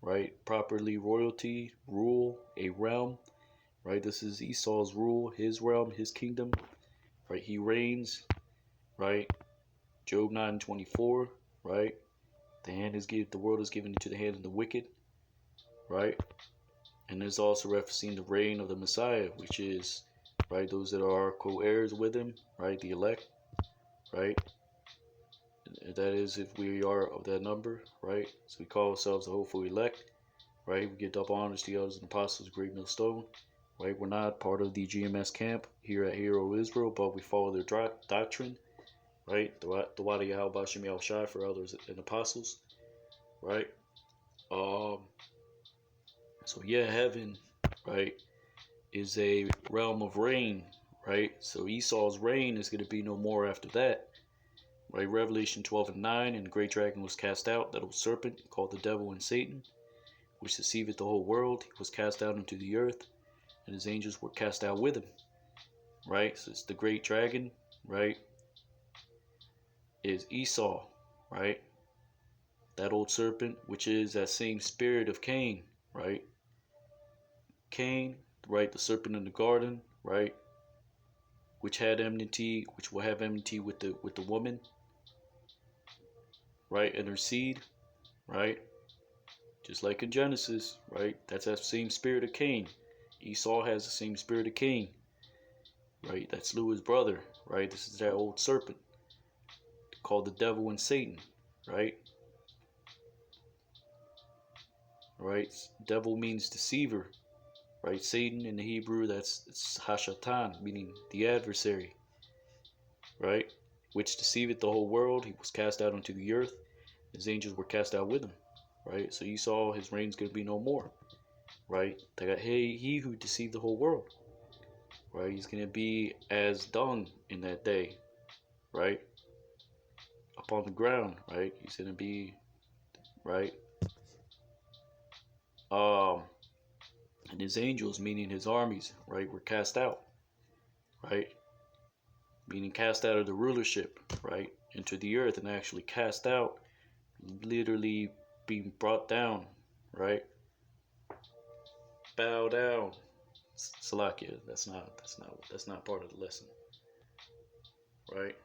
right? Properly royalty, rule, a realm, right? This is Esau's rule, his realm, his kingdom, right? He reigns, right? Job 9:24, right? The world is given into the hand of the wicked, right? And there's also referencing the reign of the Messiah, which is, right, those that are co-heirs with him, right, the elect, right? That is, if we are of that number, right? So we call ourselves the hopeful elect, right? We get double honors to the elders and apostles of Great Millstone, right? We're not part of the GMS camp here at Hero Israel, but we follow their doctrine, right? The Wadi Yahweh Shem Shai for elders and apostles, right? So yeah, heaven, right, is a realm of reign, right? So Esau's reign is going to be no more after that, right? Revelation 12:9, and the great dragon was cast out, that old serpent called the devil and Satan, which deceiveth the whole world. He was cast out into the earth, and his angels were cast out with him, right? So it's the great dragon, right, is Esau, right? That old serpent, which is that same spirit of Cain, right? Cain, right, the serpent in the garden, right, which will have enmity with the woman, right, and her seed, right, just like in Genesis, right, that's that same spirit of Cain. Esau has the same spirit of Cain, right, that slew his brother, right. This is that old serpent called the devil and Satan, right. Devil means deceiver, right. Satan in the Hebrew, it's Hashatan, meaning the adversary, right, which deceiveth the whole world. He was cast out into the earth. His angels were cast out with him, right. So Esau, his reign's going to be no more, right. They got, hey, he who deceived the whole world, right. He's going to be as dung in that day, right, upon the ground, right. He's going to be, right. And his angels, meaning his armies, right, were cast out, right, meaning cast out of the rulership, right, into the earth, and actually cast out, literally being brought down, right, bow down. Salakia, that's not part of the lesson, right?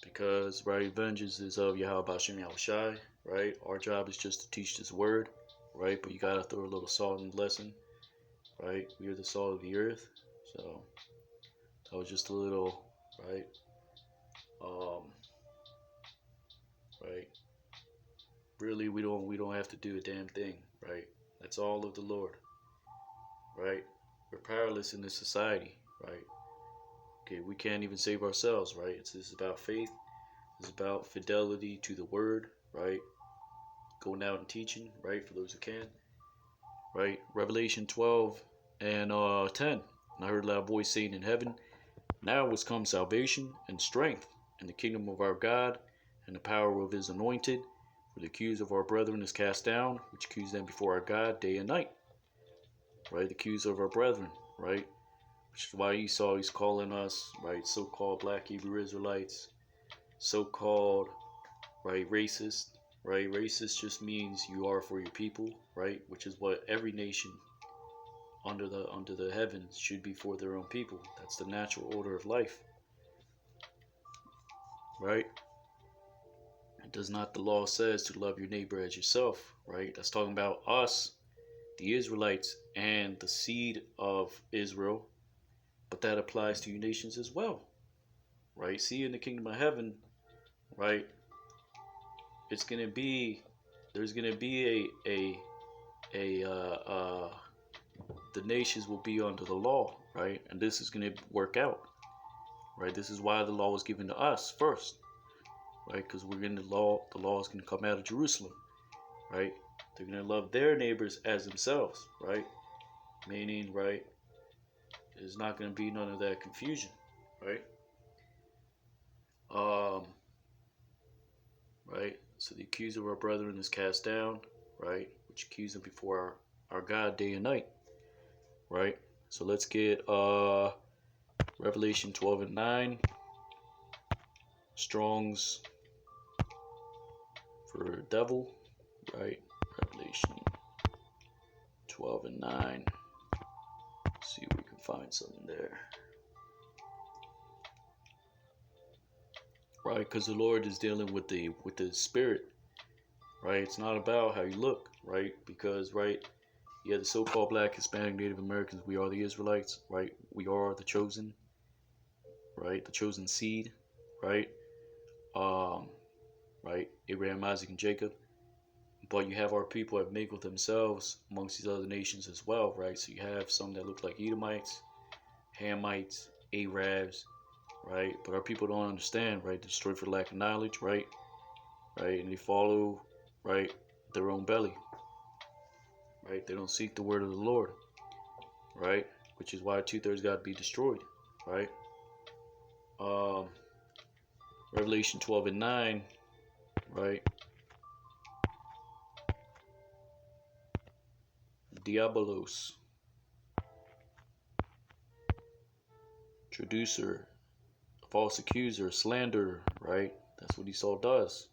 Because, right, vengeance is of Yahweh Bashem Yahushai, right? Our job is just to teach this word, right? But you gotta throw a little salt in the lesson, right? We are the salt of the earth, so that was just a little, right? Right. Really, we don't have to do a damn thing, right? That's all of the Lord, right? We're powerless in this society, right? Okay, we can't even save ourselves, right? This is about faith. It's about fidelity to the word, right? Going out and teaching, right? For those who can, right? Revelation 12 and 10. And I heard a loud voice saying in heaven, now has come salvation and strength and the kingdom of our God and the power of his anointed. For the accuser of our brethren is cast down, which accuse them before our God day and night. Right? The accuser of our brethren, right? Which is why Esau is calling us, right, so-called black Hebrew Israelites, so-called, right, racist, right? Racist just means you are for your people, right? Which is what every nation under the heavens should be, for their own people. That's the natural order of life, right? Does not the law says to love your neighbor as yourself, right? That's talking about us, the Israelites, and the seed of Israel, but that applies to you nations as well, right? See, in the kingdom of heaven, right, there's gonna be the nations will be under the law, right? And this is gonna work out, right? This is why the law was given to us first, right? Because we're in the law is gonna come out of Jerusalem, right? They're gonna love their neighbors as themselves, right? Meaning, right, there's not gonna be none of that confusion, right? Right. So the accuser of our brethren is cast down, right? Which accuse them before our God day and night, right? So let's get Revelation 12 and 9, Strong's for devil, right? Revelation Revelation 12 and 9. Let's see if we can find something there. Right, because the Lord is dealing with the spirit. Right, it's not about how you look. Right, because yeah, the so-called Black, Hispanic, Native Americans, we are the Israelites. Right, we are the chosen. Right, the chosen seed. Right, right, Abraham, Isaac, and Jacob. But you have our people that mingle themselves amongst these other nations as well, right? So you have some that look like Edomites, Hamites, Arabs, right? But our people don't understand, right? They're destroyed for lack of knowledge, right? Right? And they follow, right, their own belly, right? They don't seek the word of the Lord, right? Which is why 2/3 got to be destroyed, right? Revelation 12 and 9, right? Diabolos, traducer, false accuser, slanderer, right? That's what Esau does.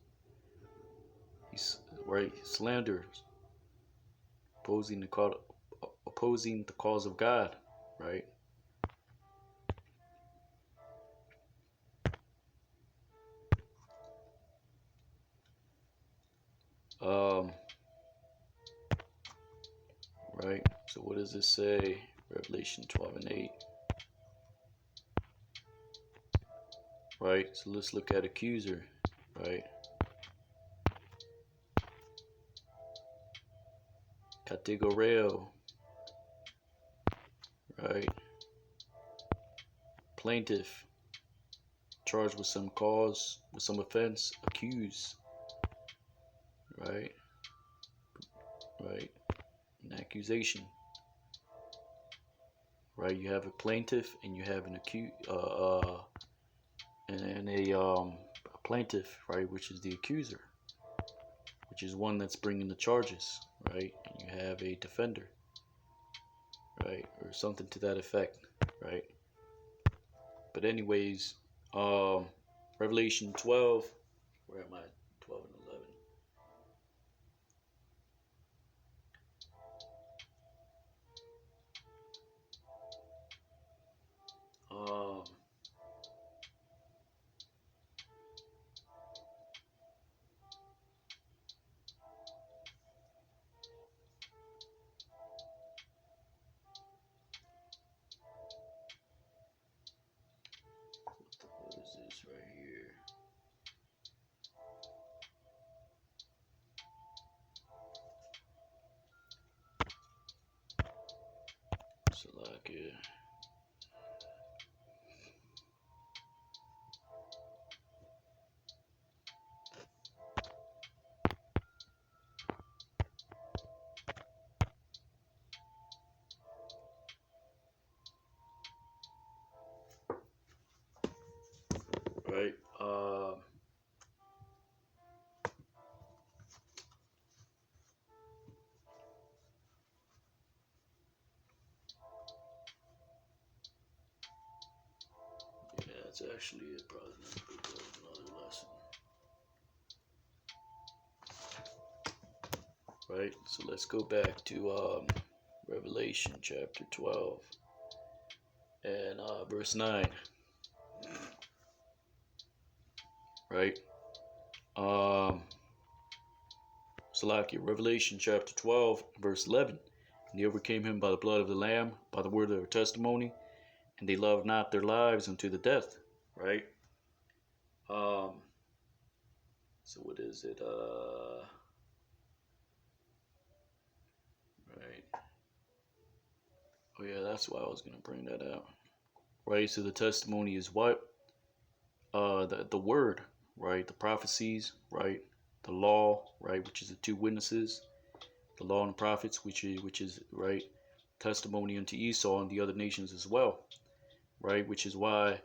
He's right, slanders, opposing the cause of God, right? Right. So what does this say? Revelation 12 and 8. Right. So let's look at accuser, right? Categoreo, right? Plaintiff, charged with some cause, with some offense, accuse, right? Right. An accusation, right? You have a plaintiff and you have an a plaintiff, right, which is the accuser, which is one that's bringing the charges, right? And you have a defender, right, or something to that effect, right? But anyways, Revelation 12, where am I? 12 and 11. What is this right here? Salakia. Right. Yeah, that's actually it. Probably another lesson. Right. So let's go back to Revelation chapter 12 and verse 9. Right. Salakia, Revelation chapter 12, verse 11. And they overcame him by the blood of the Lamb, by the word of their testimony, and they loved not their lives unto the death. Right? So what is it? Right. Oh yeah, that's why I was gonna bring that out. Right. So the testimony is what? The word, right? The prophecies, right? The law, right? Which is the two witnesses, the law and the prophets, which is right, testimony unto Esau and the other nations as well, right? Which is why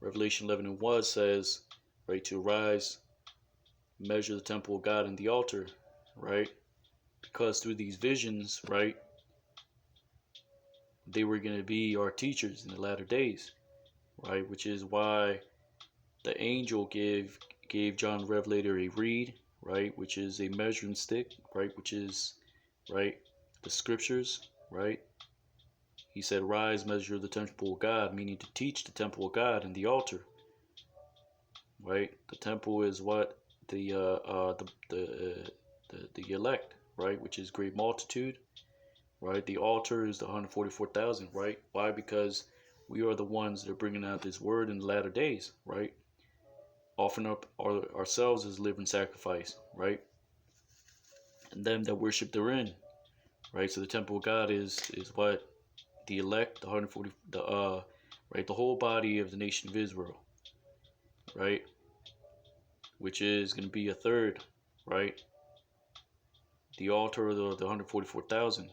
Revelation 11 and 1 says, right, to arise, measure the temple of God and the altar, right? Because through these visions, right, they were going to be our teachers in the latter days, right? Which is why the angel gave John the Revelator a reed, right, which is a measuring stick, right, which is right? The scriptures, right? He said, rise, measure the temple of God, meaning to teach the temple of God and the altar, right? The temple is what the elect, right, which is great multitude, right? The altar is the 144,000, right? Why? Because we are the ones that are bringing out this word in the latter days, right? Offering up ourselves as living sacrifice, right? And them that worship therein, right? So the temple of God is what the elect, the 140, right, the whole body of the nation of Israel, right? Which is going to be a third, right? The altar of the 144,000,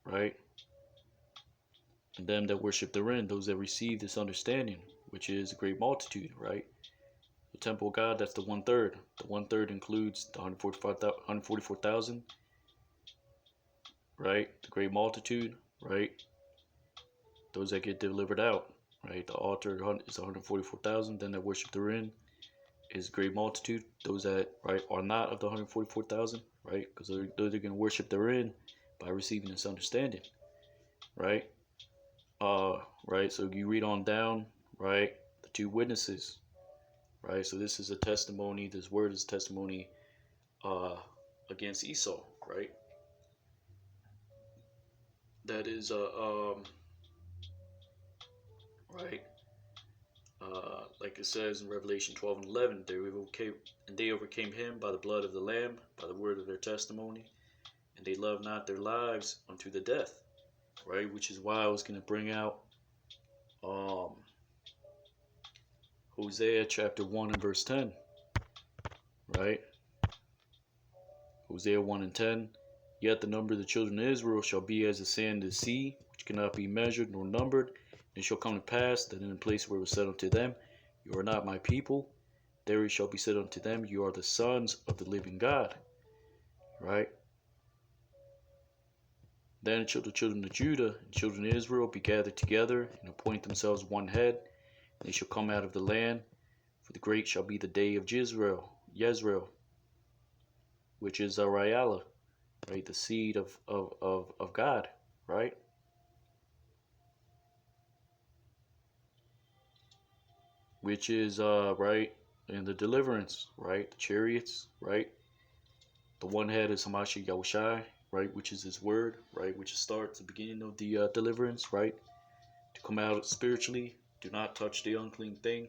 right? And them that worship therein, those that receive this understanding, which is a great multitude, right? The temple of God, that's the one third. The one third includes the 144,000, right? The great multitude, right? Those that get delivered out, right? The altar is 144,000. Then that worship therein is a great multitude. Those that, right, are not of the 144,000, right? Because they're going to worship therein by receiving this understanding, right? Right. So you read on down, right? The two witnesses, right? So this is a testimony. This word is testimony uh, against Esau, right? That is right. Like it says in Revelation 12 and 11, they overcame him by the blood of the Lamb, by the word of their testimony, and they loved not their lives unto the death, right? Which is why I was going to bring out um, Hosea chapter 1 and verse 10, right? Hosea 1 and 10. Yet the number of the children of Israel shall be as the sand of the sea, which cannot be measured nor numbered. And it shall come to pass that in the place where it was said unto them, you are not my people, there it shall be said unto them, you are the sons of the living God. Right? Then shall the children of Judah and children of Israel be gathered together and appoint themselves one head, and they shall come out of the land, for the great shall be the day of Jezreel, which is Ariala, right? The seed of God, right? Which is right in the deliverance, right? The chariots, right? The one head is Hamashi Yahushai, right? Which is his word, right? Which starts the beginning of the deliverance, right? To come out spiritually, do not touch the unclean thing,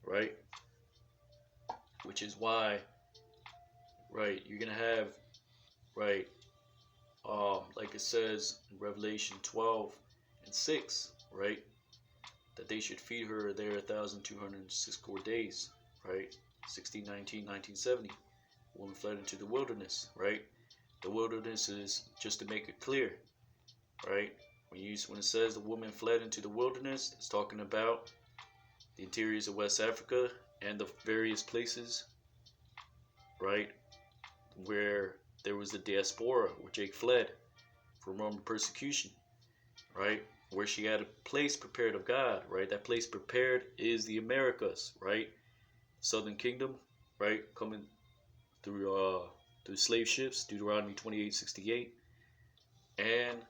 right? Which is why, right, you're gonna have, right, like it says in Revelation 12 and 6, right, that they should feed her there 1,264 days, right? 1619, 1970. Woman fled into the wilderness, right? The wilderness is, just to make it clear, right? When it says the woman fled into the wilderness, it's talking about the interiors of West Africa and the various places, right, where there was the diaspora, where Jake fled from Roman persecution, right? Where she had a place prepared of God, right? That place prepared is the Americas, right? Southern Kingdom, right? Coming through slave ships, Deuteronomy 28:68, and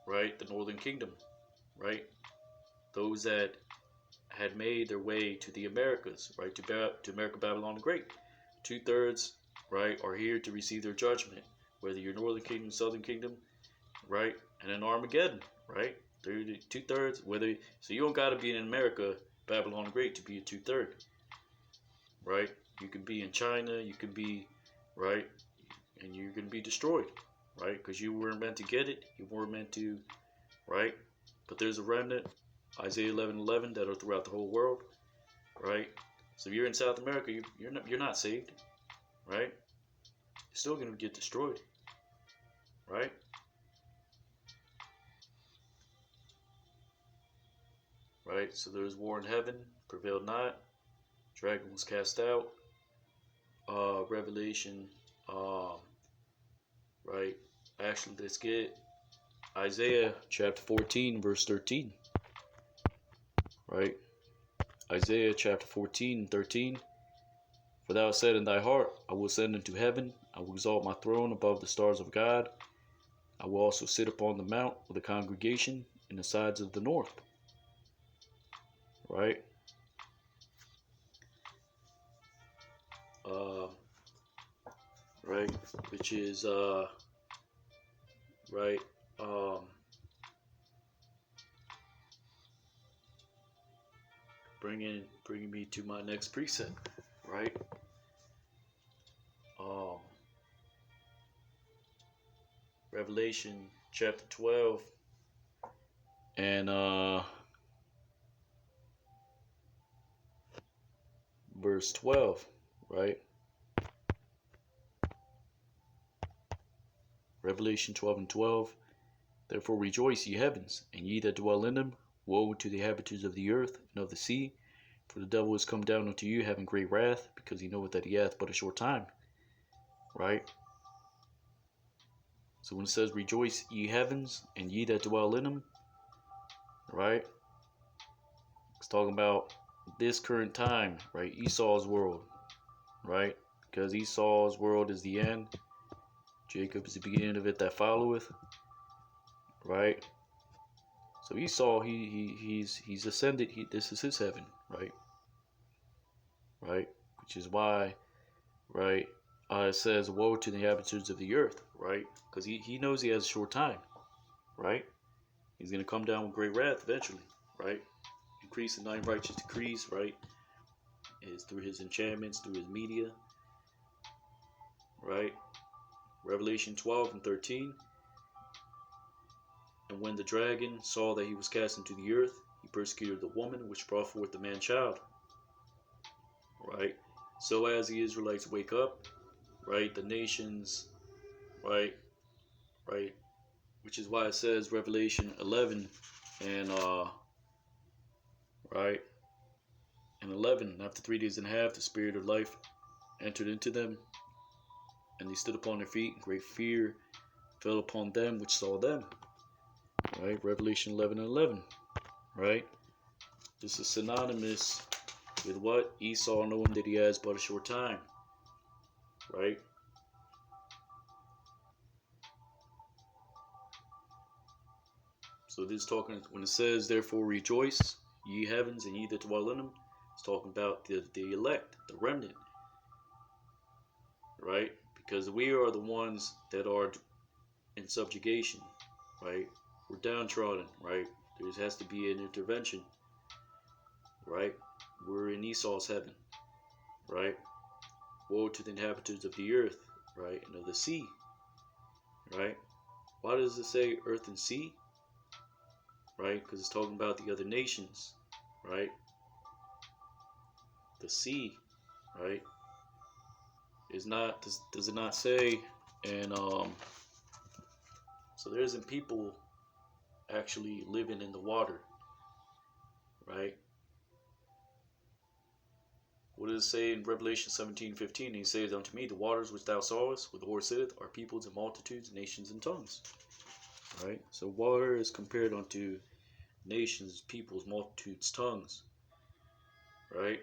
right, the Northern Kingdom, right? Those that had made their way to the Americas, right? To America, Babylon the Great. 2/3, right, are here to receive their judgment, whether you're Northern Kingdom, Southern Kingdom, right? And then Armageddon, right? 2/3, so you don't got to be in America, Babylon the Great, to be a 2/3, right? You can be in China, you can be, right, and you're going to be destroyed, right? Because you weren't meant to get it, you weren't meant to, right? But there's a remnant, Isaiah 11:11, that are throughout the whole world, right? So if you're in South America, you're not saved, right? You're still going to get destroyed, right? Right? So there was war in heaven, prevailed not, dragon was cast out. Revelation, right? Actually, let's get Isaiah chapter 14, verse 13, right? Isaiah chapter 14 and 13. For thou hast said in thy heart, I will ascend into heaven, I will exalt my throne above the stars of God. I will also sit upon the mount of the congregation in the sides of the north. Right? Right? Which is, right? Bringing me to my next precept, right? Revelation chapter 12 and verse 12, right? Revelation 12 and 12. Therefore rejoice, ye heavens, and ye that dwell in them. Woe to the inhabitants of the earth and of the sea, for the devil is come down unto you, having great wrath, because he knoweth that he hath but a short time. Right? So when it says rejoice, ye heavens, and ye that dwell in them, right? It's talking about this current time, right? Esau's world, right? Because Esau's world is the end. Jacob is the beginning of it that followeth, right? So Esau, he's ascended. This is his heaven, right? Right, which is why, right, it says, "Woe to the inhabitants of the earth," right? Because he knows he has a short time, right? He's gonna come down with great wrath eventually, right? Increase in 9 righteous decrees, right? Is through his enchantments, through his media, right? Revelation 12 and 13. And when the dragon saw that he was cast into the earth, he persecuted the woman which brought forth the man child. Right? So as the Israelites wake up, right, the nations, right, right, which is why it says Revelation 11 and right, and 11, after 3 days and a half, the spirit of life entered into them, and they stood upon their feet, and great fear fell upon them which saw them. Right, Revelation 11 and 11, right? This is synonymous with what? Esau knowing that he has but a short time, right? So this is talking, when it says, therefore rejoice, ye heavens, and ye that dwell in them, it's talking about the elect, the remnant, right? Because we are the ones that are in subjugation, right? We're downtrodden, right? There has to be an intervention, right? We're in Esau's heaven, right? Woe to the inhabitants of the earth, right? And of the sea, right? Why does it say earth and sea? Right? Because it's talking about the other nations, right? The sea, right? Is not, does it not say, and so there isn't people actually living in the water, right? What does it say in Revelation 17:15? He says unto me, the waters which thou sawest, where the horse sitteth, are peoples and multitudes, nations and tongues. Right? So water is compared unto nations, peoples, multitudes, tongues. Right?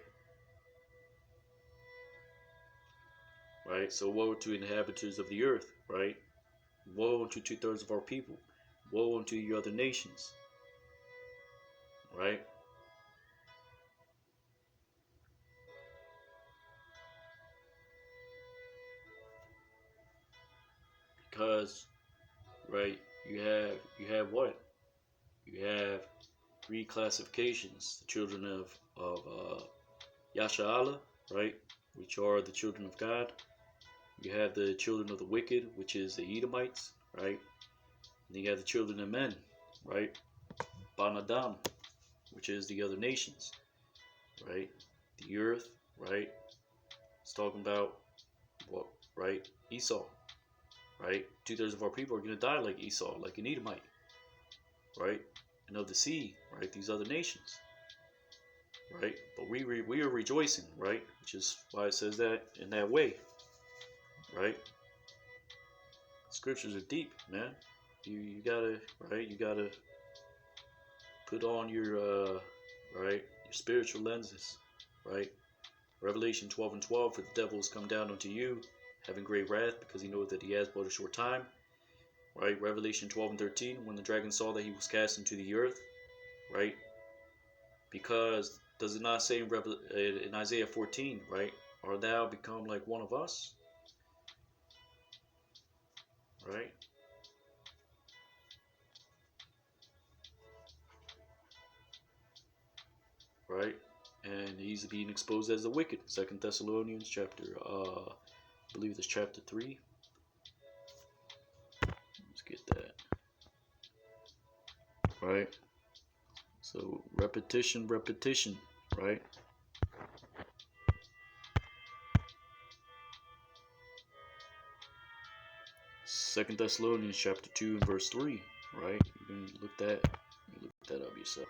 Right? So woe to inhabitants of the earth, right? Woe unto 2/3 of our people. Woe unto your other nations. Right? Because, right, you have what? You have 3 classifications: the children of Yasha'Allah, right, which are the children of God. You have the children of the wicked, which is the Edomites, right? And you have the children of men, right? Banadam, which is the other nations, right? The earth, right? It's talking about what, right? Esau, right? 2/3 of our people are going to die like Esau, like an Edomite, right? And of the sea, right? These other nations, right? But we are rejoicing, right? Which is why it says that in that way, right? Scriptures are deep, man. You gotta, right? You gotta put on your right, your spiritual lenses, right? Revelation 12 and 12, for the devil has come down unto you, having great wrath, because he knows that he has but a short time. Right? Revelation 12 and 13, when the dragon saw that he was cast into the earth, right? Because does it not say in Isaiah 14, right? Art thou become like one of us? Right? Right? And he's being exposed as the wicked. 2 Thessalonians chapter, I believe it's chapter 3. Let's get that. Right? So repetition, right? Second Thessalonians chapter 2 and verse 3, right? You can look that up yourself.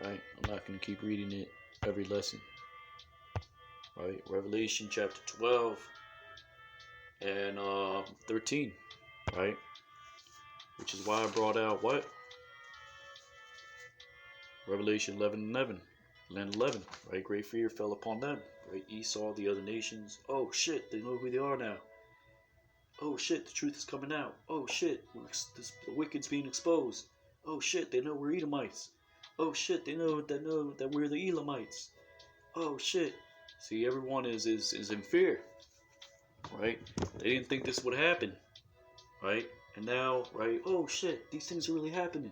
Right? I'm not going to keep reading it every lesson. Right? Revelation chapter 12 and 13, right? Which is why I brought out what? Revelation 11, right? Great fear fell upon them, right? Esau, the other nations. Oh shit, they know who they are now. Oh shit, the truth is coming out. Oh shit, the wicked's being exposed. Oh shit, they know we're Edomites. Oh shit, they know that we're the Elamites. Oh shit. See, everyone is in fear, right? They didn't think this would happen, right? And now, right? Oh shit, these things are really happening.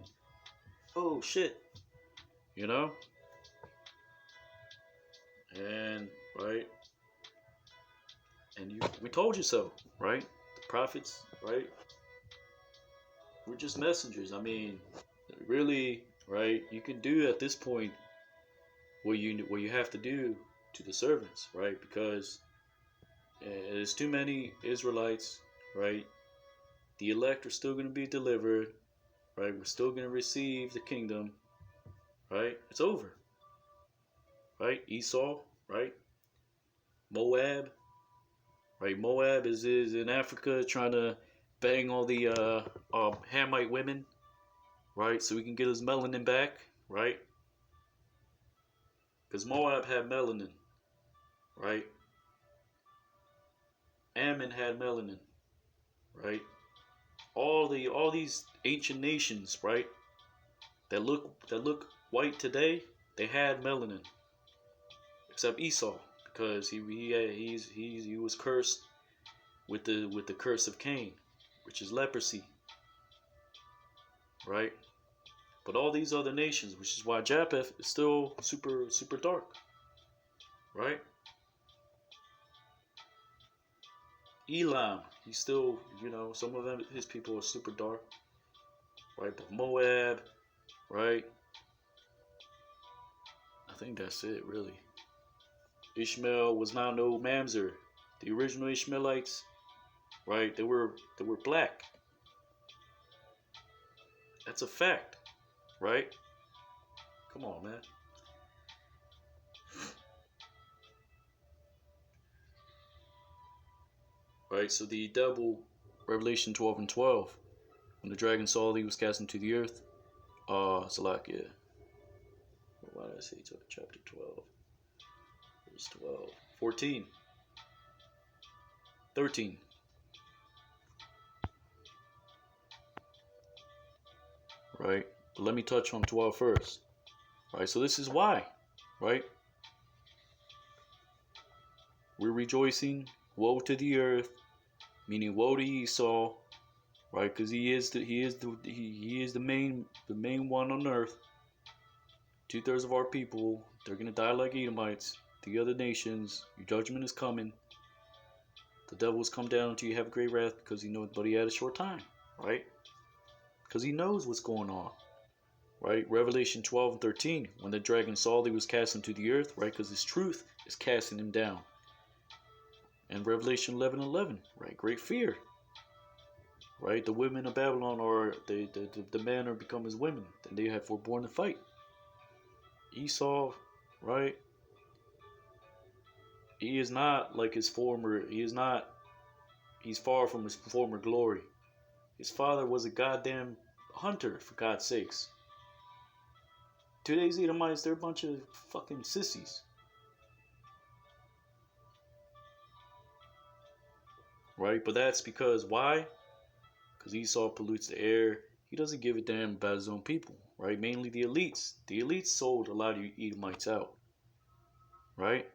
Oh shit, you know? And right, and we told you so, right? The prophets, right? We're just messengers. I mean, really, right? You can do at this point what you have to do to the servants, right? Because there's too many Israelites, right? The elect are still going to be delivered, right? We're still going to receive the kingdom, right? It's over, right? Esau, right? Moab, right? Moab is in Africa trying to bang all the Hamite women, right? So we can get his melanin back, right? Because Moab had melanin, right? Ammon had melanin, right? All these ancient nations, right? That look white today, they had melanin, except Esau, because he was cursed with the curse of Cain, which is leprosy, right? But all these other nations, which is why Japheth is still super dark, right? Elam, he's still, some of them, his people are super dark, right? But Moab, right? I think that's it, really. Ishmael was not no mamzer. The original Ishmaelites, right? They were black. That's a fact, right? Come on, man. Right, so the devil, Revelation 12 and 12, when the dragon saw that he was cast into the earth, Salakia. Why did I say chapter 12? Verse 12. 14. 13. Right? But let me touch on 12 first. Right, so this is why, right? We're rejoicing, woe to the earth, meaning woe to Esau, right? Because he is the main one on earth. 2/3 of our people, they're gonna die like Edomites. The other nations, your judgment is coming. The devil has come down until you have great wrath, because he knows, but he had a short time, right? Because he knows what's going on, right? Revelation 12 and 13, when the dragon saw that he was cast into the earth, right? Because his truth is casting him down. And Revelation 11 and 11, right? Great fear, right? The women of Babylon are, the men are become as women, and they have forborne to fight. Esau, right? He is not like his former, he's far from his former glory. His father was a goddamn hunter, for God's sakes. Today's Edomites, they're a bunch of fucking sissies. right? But that's because why? Because Esau pollutes the air. He doesn't give a damn about his own people, right? Mainly the elites. The elites sold a lot of you Edomites out, right?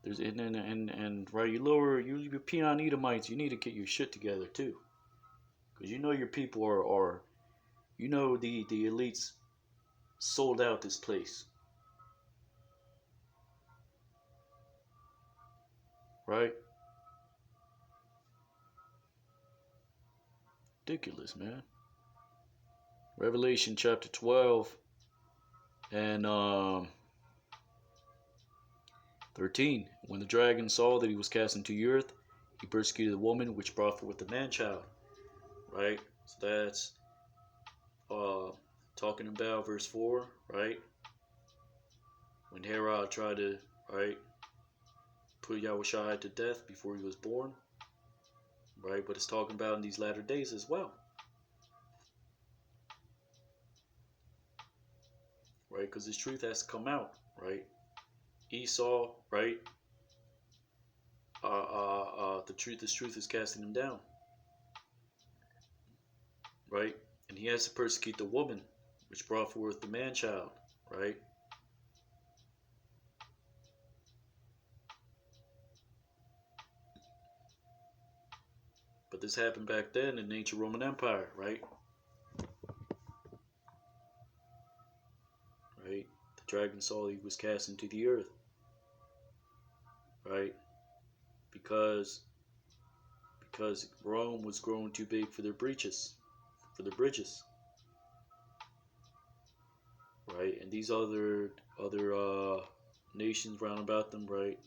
There's and right, you pee on Edomites. You need to get your shit together too, because you know your people are you know the elites sold out this place, right? Ridiculous, man. Revelation chapter 12 and 13. When the dragon saw that he was cast into the earth, he persecuted the woman which brought forth the man child. Right? So that's uh talking about verse 4, right? When Herod tried to, right, put Yahushua to death before he was born. Right? But it's talking about in these latter days as well. Right? Because this truth has to come out, right? Esau, right? This truth is casting him down, right? And he has to persecute the woman, which brought forth the man child, right? But this happened back then in the ancient Roman Empire, right? Right? The dragon saw he was cast into the earth, right? Because Rome was growing too big for their bridges, right? And these other nations round about them, right?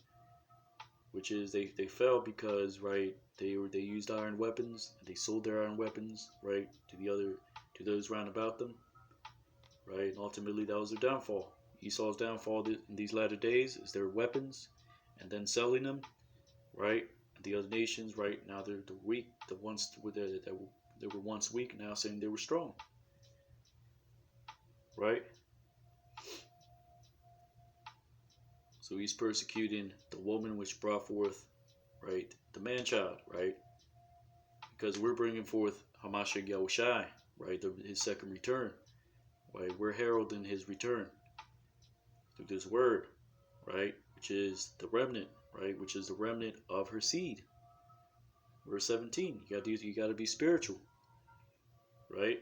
Which is they fell because, right, they used iron weapons, and they sold their iron weapons, right, to those round about them, right? And ultimately that was their downfall. Esau's downfall in these latter days is their weapons, and then selling them, right? The other nations, right, now they're the weak, the ones that were once weak, now saying they were strong, right? So he's persecuting the woman which brought forth, right, the man child, right? Because we're bringing forth Hamashiach Yahushai, right, his second return, right? We're heralding his return through this word, right, which is the remnant, right, which is the remnant of her seed. Verse 17, you got to be spiritual, right?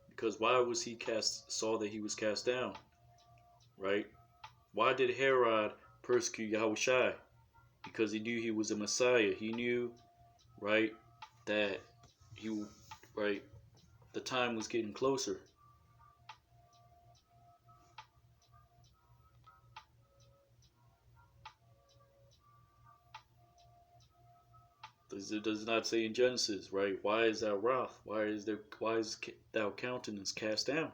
Because why was he saw that he was cast down, right? Why did Herod persecute Yahushai? Because he knew he was a Messiah. He knew, right, that right, the time was getting closer. It does not say in Genesis, right? Why is thou wrath? Why is thou countenance cast down?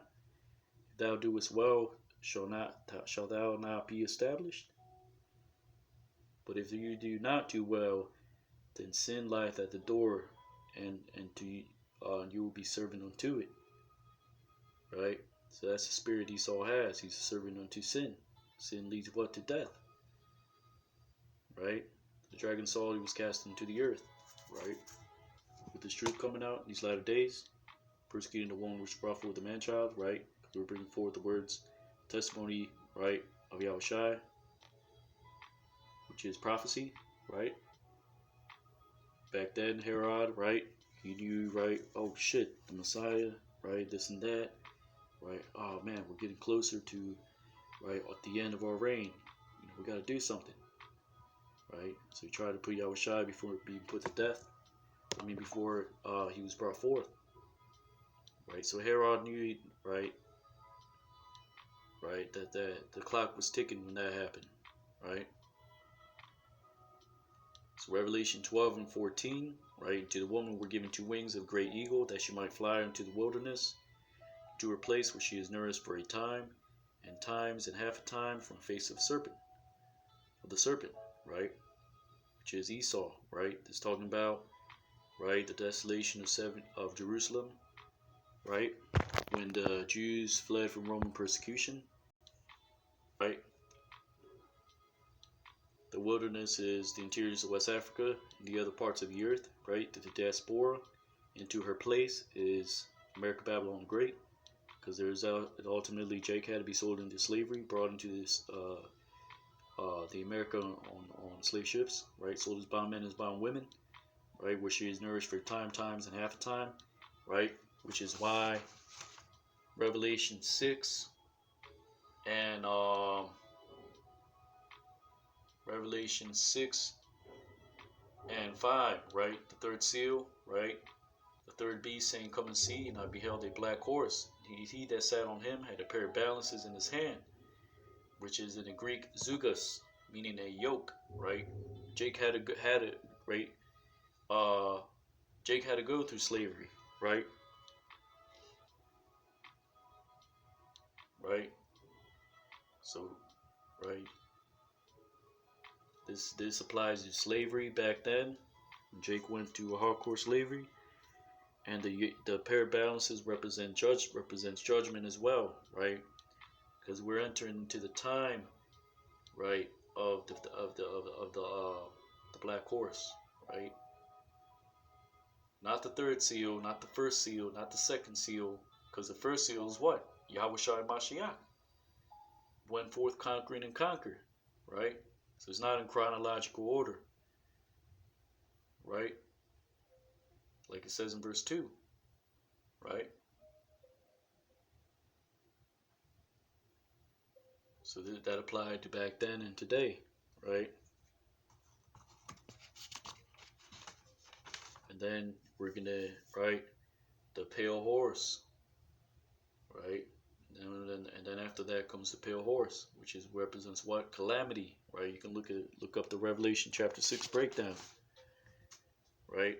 If thou doest well, shall thou not be established? But if you do not do well, then sin lieth at the door, and you will be servant unto it, right? So that's the spirit Esau has. He's a servant unto sin. Sin leads what? To death, right? The dragon saw he was cast into the earth, right? With this truth coming out in these latter days, persecuting the one which brought forth the man child, right? We're bringing forth the words, testimony, right, of Yahushai, which is prophecy, right? Back then, Herod, right, he knew, right, oh shit, the Messiah, right, this and that, right, oh man, we're getting closer to, right, at the end of our reign, we got to do something, right? So he tried to put Yahushua before being put to death, before he was brought forth, right? So Herod knew, right, that the clock was ticking when that happened, right? So Revelation 12 and 14, right? To the woman were given 2 wings of great eagle, that she might fly into the wilderness, to her place where she is nourished for a time, and times and half a time from the face of the serpent, right? Which is Esau, right? It's talking about, right, the desolation of Jerusalem, right? When the Jews fled from Roman persecution, right? wilderness is the interiors of West Africa and the other parts of the earth, right? The diaspora. Into her place is America Babylon the Great, because there's ultimately Jake had to be sold into slavery, brought into this the America on slave ships, right? Sold as bondmen, as bondwomen, right? Where she is nourished for times, and half a time, right? Which is why Revelation 6 and Revelation 6 and 5, right? The third seal, right? The third beast saying, "Come and see," and I beheld a black horse. He that sat on him had a pair of balances in his hand, which is in the Greek zugas, meaning a yoke, right? Jake had it, right? Jake had to go through slavery, right? Right. So, right. This applies to slavery back then. Jake went through a hardcore slavery, and the pair of balances represents judgment as well, right? Because we're entering into the time, right, of the black horse, right? Not the third seal, not the first seal, not the second seal, because the first seal is what? Yahweh Shai Mashiach went forth conquering and conquered, right? So it's not in chronological order, right? Like it says in verse 2, right? So that applied to back then and today, right? And then we're gonna, right, the pale horse, right? And then after that comes the pale horse, which is represents what? Calamity, right? You can look up the Revelation chapter 6 breakdown, right?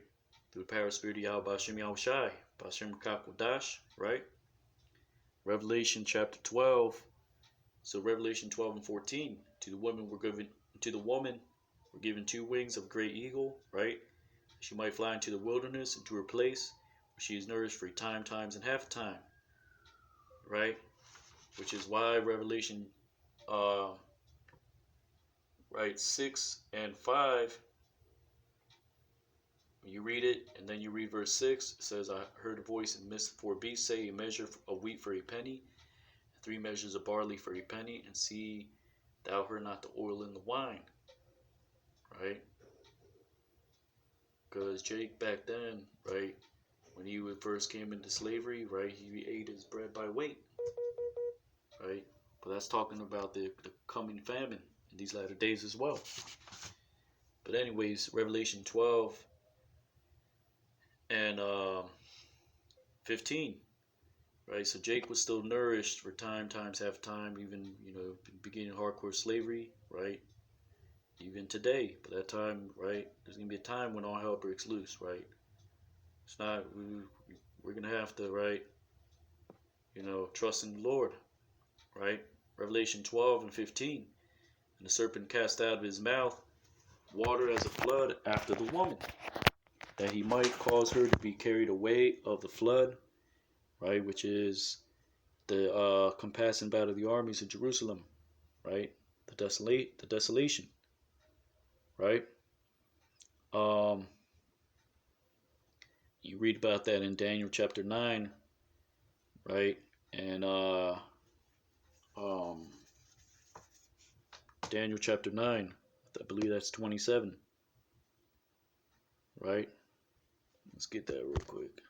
Through the power of Spirit of Yahweh B'Shem Yahweh Shai, B'Shem Kakodash, right? Revelation chapter 12. So Revelation 12 and 14. To the woman were given 2 wings of a great eagle, right? She might fly into the wilderness, into her place, where she is nourished for times, and half a time, right? Which is why Revelation, right, 6 and 5, when you read it, and then you read verse 6, it says, "I heard a voice in the midst of 4 beasts say, a measure of wheat for a penny, 3 measures of barley for a penny, and see thou hurt not the oil in the wine," right? Because Jake back then, right, when he first came into slavery, right, he ate his bread by weight, right? But that's talking about the coming famine in these latter days as well. But anyways, Revelation 12 and 15, right? So Jake was still nourished for times, half time, even, beginning hardcore slavery, right? Even today, but that time, right? There's gonna be a time when all hell breaks loose, right? It's not, we're gonna have to, right? Trust in the Lord, right? Revelation 12 and 15. And the serpent cast out of his mouth water as a flood after the woman, that he might cause her to be carried away of the flood, right? Which is the compassing about of the armies of Jerusalem, right? The desolation, right? You read about that in Daniel chapter 9, right? And Daniel chapter 9, I believe that's 27, right? Let's get that real quick.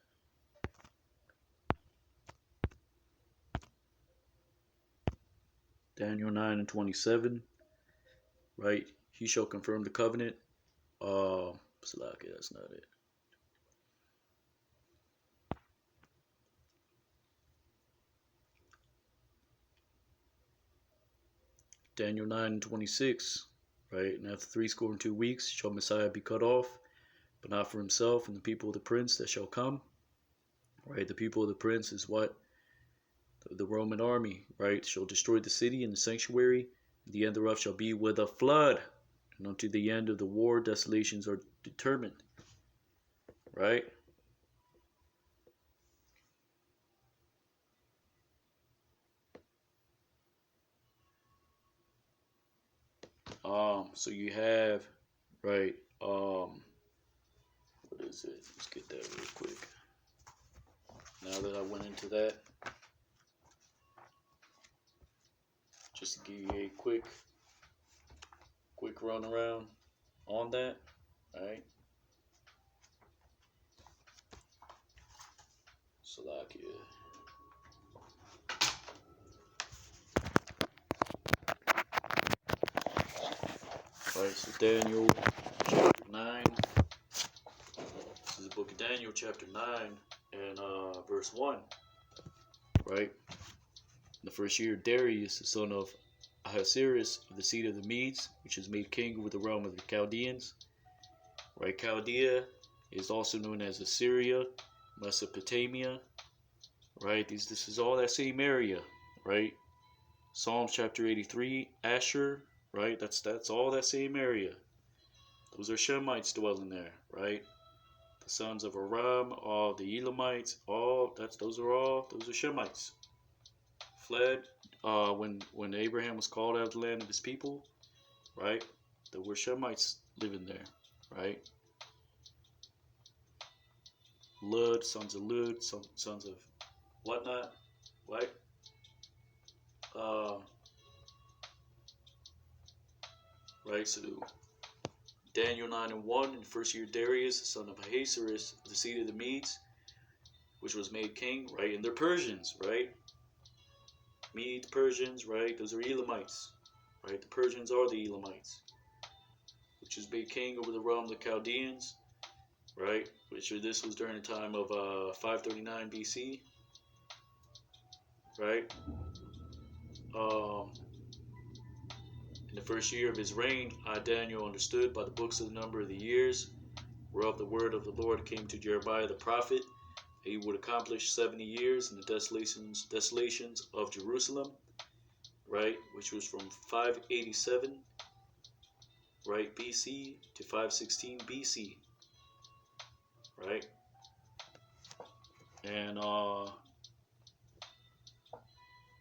Daniel 9 and 27, right? He shall confirm the covenant. That's not it. Daniel 9 and 26, right? And after 62 weeks shall Messiah be cut off, but not for himself and the people of the prince that shall come, right? The people of the prince is what? The Roman army, right? Shall destroy the city and the sanctuary. The end thereof shall be with a flood, and unto the end of the war desolations are determined, right? So you have, right, what is it? Let's get that real quick. Now that I went into that, just to give you a quick run around on that, right? Slovakia. Right, so Daniel chapter 9. This is the book of Daniel chapter 9 and verse 1. Right? In the first year of Darius, the son of Ahasuerus of the seed of the Medes, which was made king over the realm of the Chaldeans. Right? Chaldea is also known as Assyria, Mesopotamia. Right? This is all that same area. Right? Psalms chapter 83, Asher. Right? That's all that same area. Those are Shemites dwelling there, right? The sons of Aram, all the Elamites, those are Shemites. Fled when Abraham was called out of the land of his people, right? There were Shemites living there, right? Lud, sons of Lud, sons of whatnot, right? Right, so Daniel 9 and 1, in the first year of Darius, the son of Ahasuerus, the seed of the Medes, which was made king, right? And they're Persians, right? Medes, Persians, right? Those are Elamites, right? The Persians are the Elamites, which was made king over the realm of the Chaldeans, right? This was during the time of 539 BC, right? In the first year of his reign, I, Daniel, understood by the books of the number of the years, whereof the word of the Lord came to Jeremiah the prophet, that he would accomplish 70 years in the desolations of Jerusalem, right? Which was from 587, right, BC to 516 BC, right? And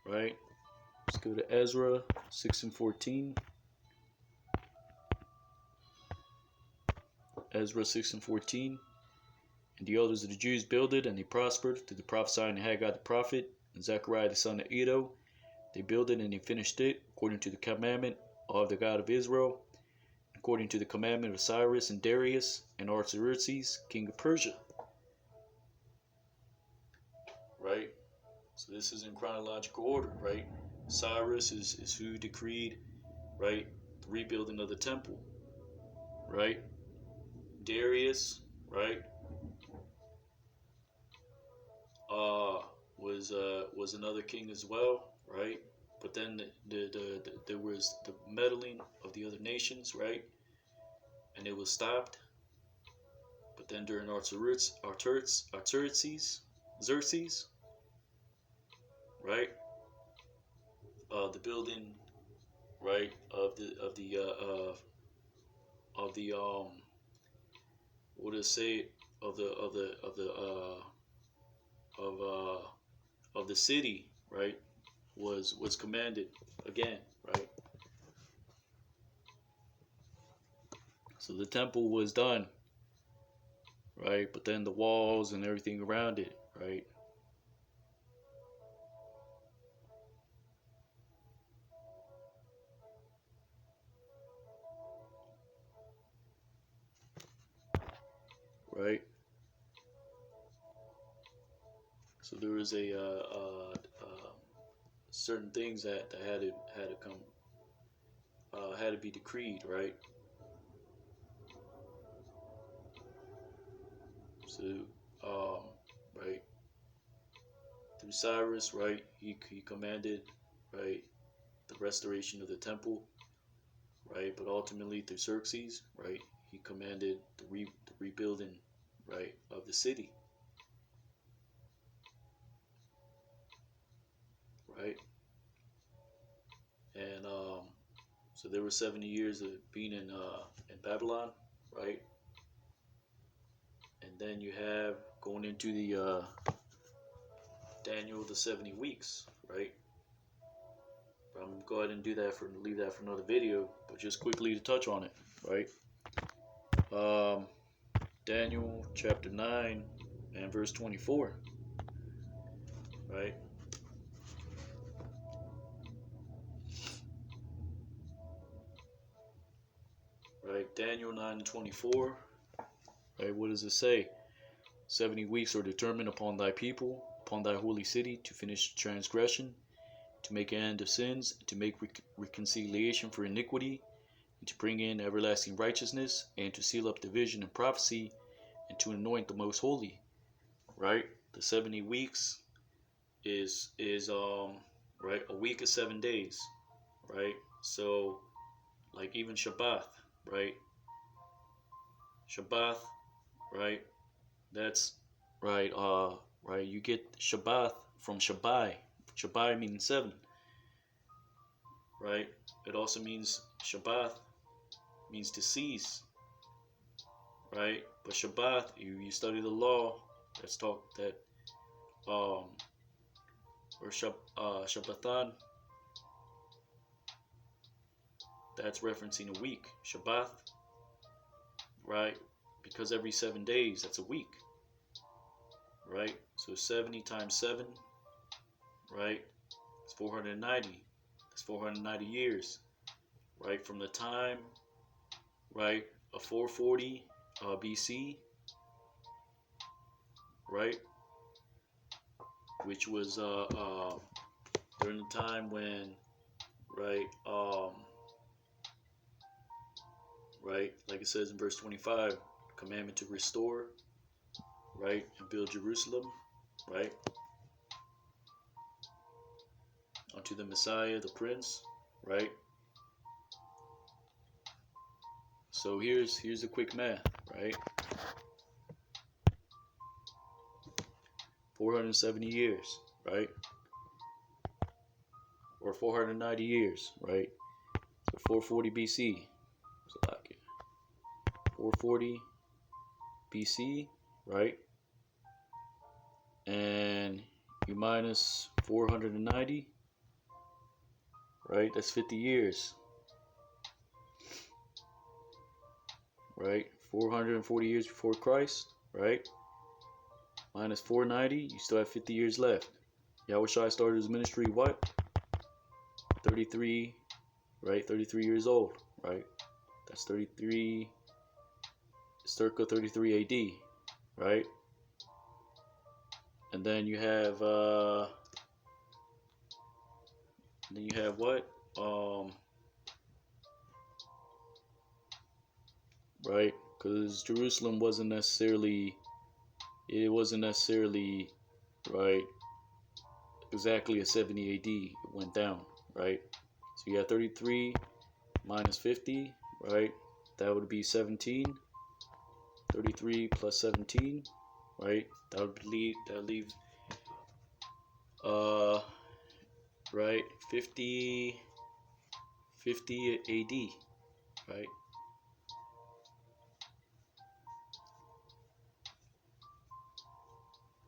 right, let's go to Ezra 6 and 14. Ezra 6 and 14. And the elders of the Jews builded, and they prospered through the prophesying of Haggai the prophet and Zechariah the son of Iddo. They builded and they finished it according to the commandment of the God of Israel, according to the commandment of Cyrus and Darius and Artaxerxes, king of Persia. Right? So this is in chronological order, right? Cyrus is who decreed, right, the rebuilding of the temple, right? Darius, right, was another king as well, right? But then there was the meddling of the other nations, right? And it was stopped. But then during Xerxes, right? The building, right, of the what does it say, of the city, right, was commanded again, right? So the temple was done, right? But then the walls and everything around it, right? Right. So there was certain things that had to come had to be decreed, right? So right, through Cyrus, right, he commanded, right, the restoration of the temple, right, but ultimately through Xerxes, right, he commanded the rebuilding, right, of the city, right, and so there were 70 years of being in Babylon, right, and then you have going into the Daniel the 70 weeks, right. I'm go ahead and leave that for another video, but just quickly to touch on it, right? Daniel chapter 9 and verse 24, right? Right, Daniel 9 and 24, right? What does it say? 70 weeks are determined upon thy people, upon thy holy city, to finish transgression, to make an end of sins, to make reconciliation for iniquity, and to bring in everlasting righteousness, and to seal up division and prophecy, and to anoint the most holy. Right? The 70 weeks is right, a week is 7 days, right? So like even Shabbat, right? Shabbat, right? That's right, right, you get Shabbat from Shabbai. Shabbai means 7, right? It also means Shabbat means to cease, right? But Shabbat, you study the law that's talked that or Shabbathan, that's referencing a week. Shabbat, right? Because every 7 days, that's a week, right? So 70 times 7, right? It's 490. That's 490 years, right? From the time, right, of 440 BC, right? Which was during the time when, right, right, like it says in verse 25, commandment to restore, right, and build Jerusalem, right, unto the Messiah, the Prince, right. So here's the quick math, right? 470 years, right? Or 490 years, right? So 440 BC. So like 440 BC, right? And you minus 490, right? That's 50 years, right? 440 years before Christ, right? Minus 490, you still have 50 years left. Yahushua started his ministry what? 33, right? 33 years old, right? That's 33, circa 33 AD, right? And then you have what? Right? Because Jerusalem wasn't necessarily, right, exactly at 70 AD. It went down, right? So you have 33 minus 50, right? That would be 17. 33 plus 17, right? That would leave right, 50 AD, right?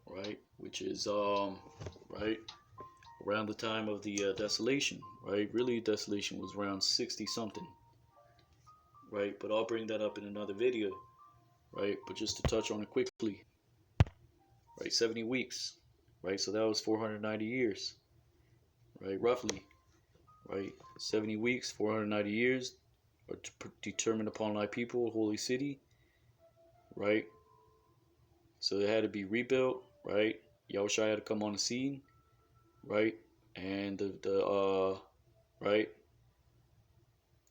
Right, which is right around the time of the desolation, right? Really, desolation was around 60 something, right? But I'll bring that up in another video, right? But just to touch on it quickly, right? 70 weeks, right? So that was 490 years, right? Roughly, right? 70 weeks, 490 years are determined upon thy people, holy city, right? So it had to be rebuilt, right? Yahushua had to come on the scene, right? And the right,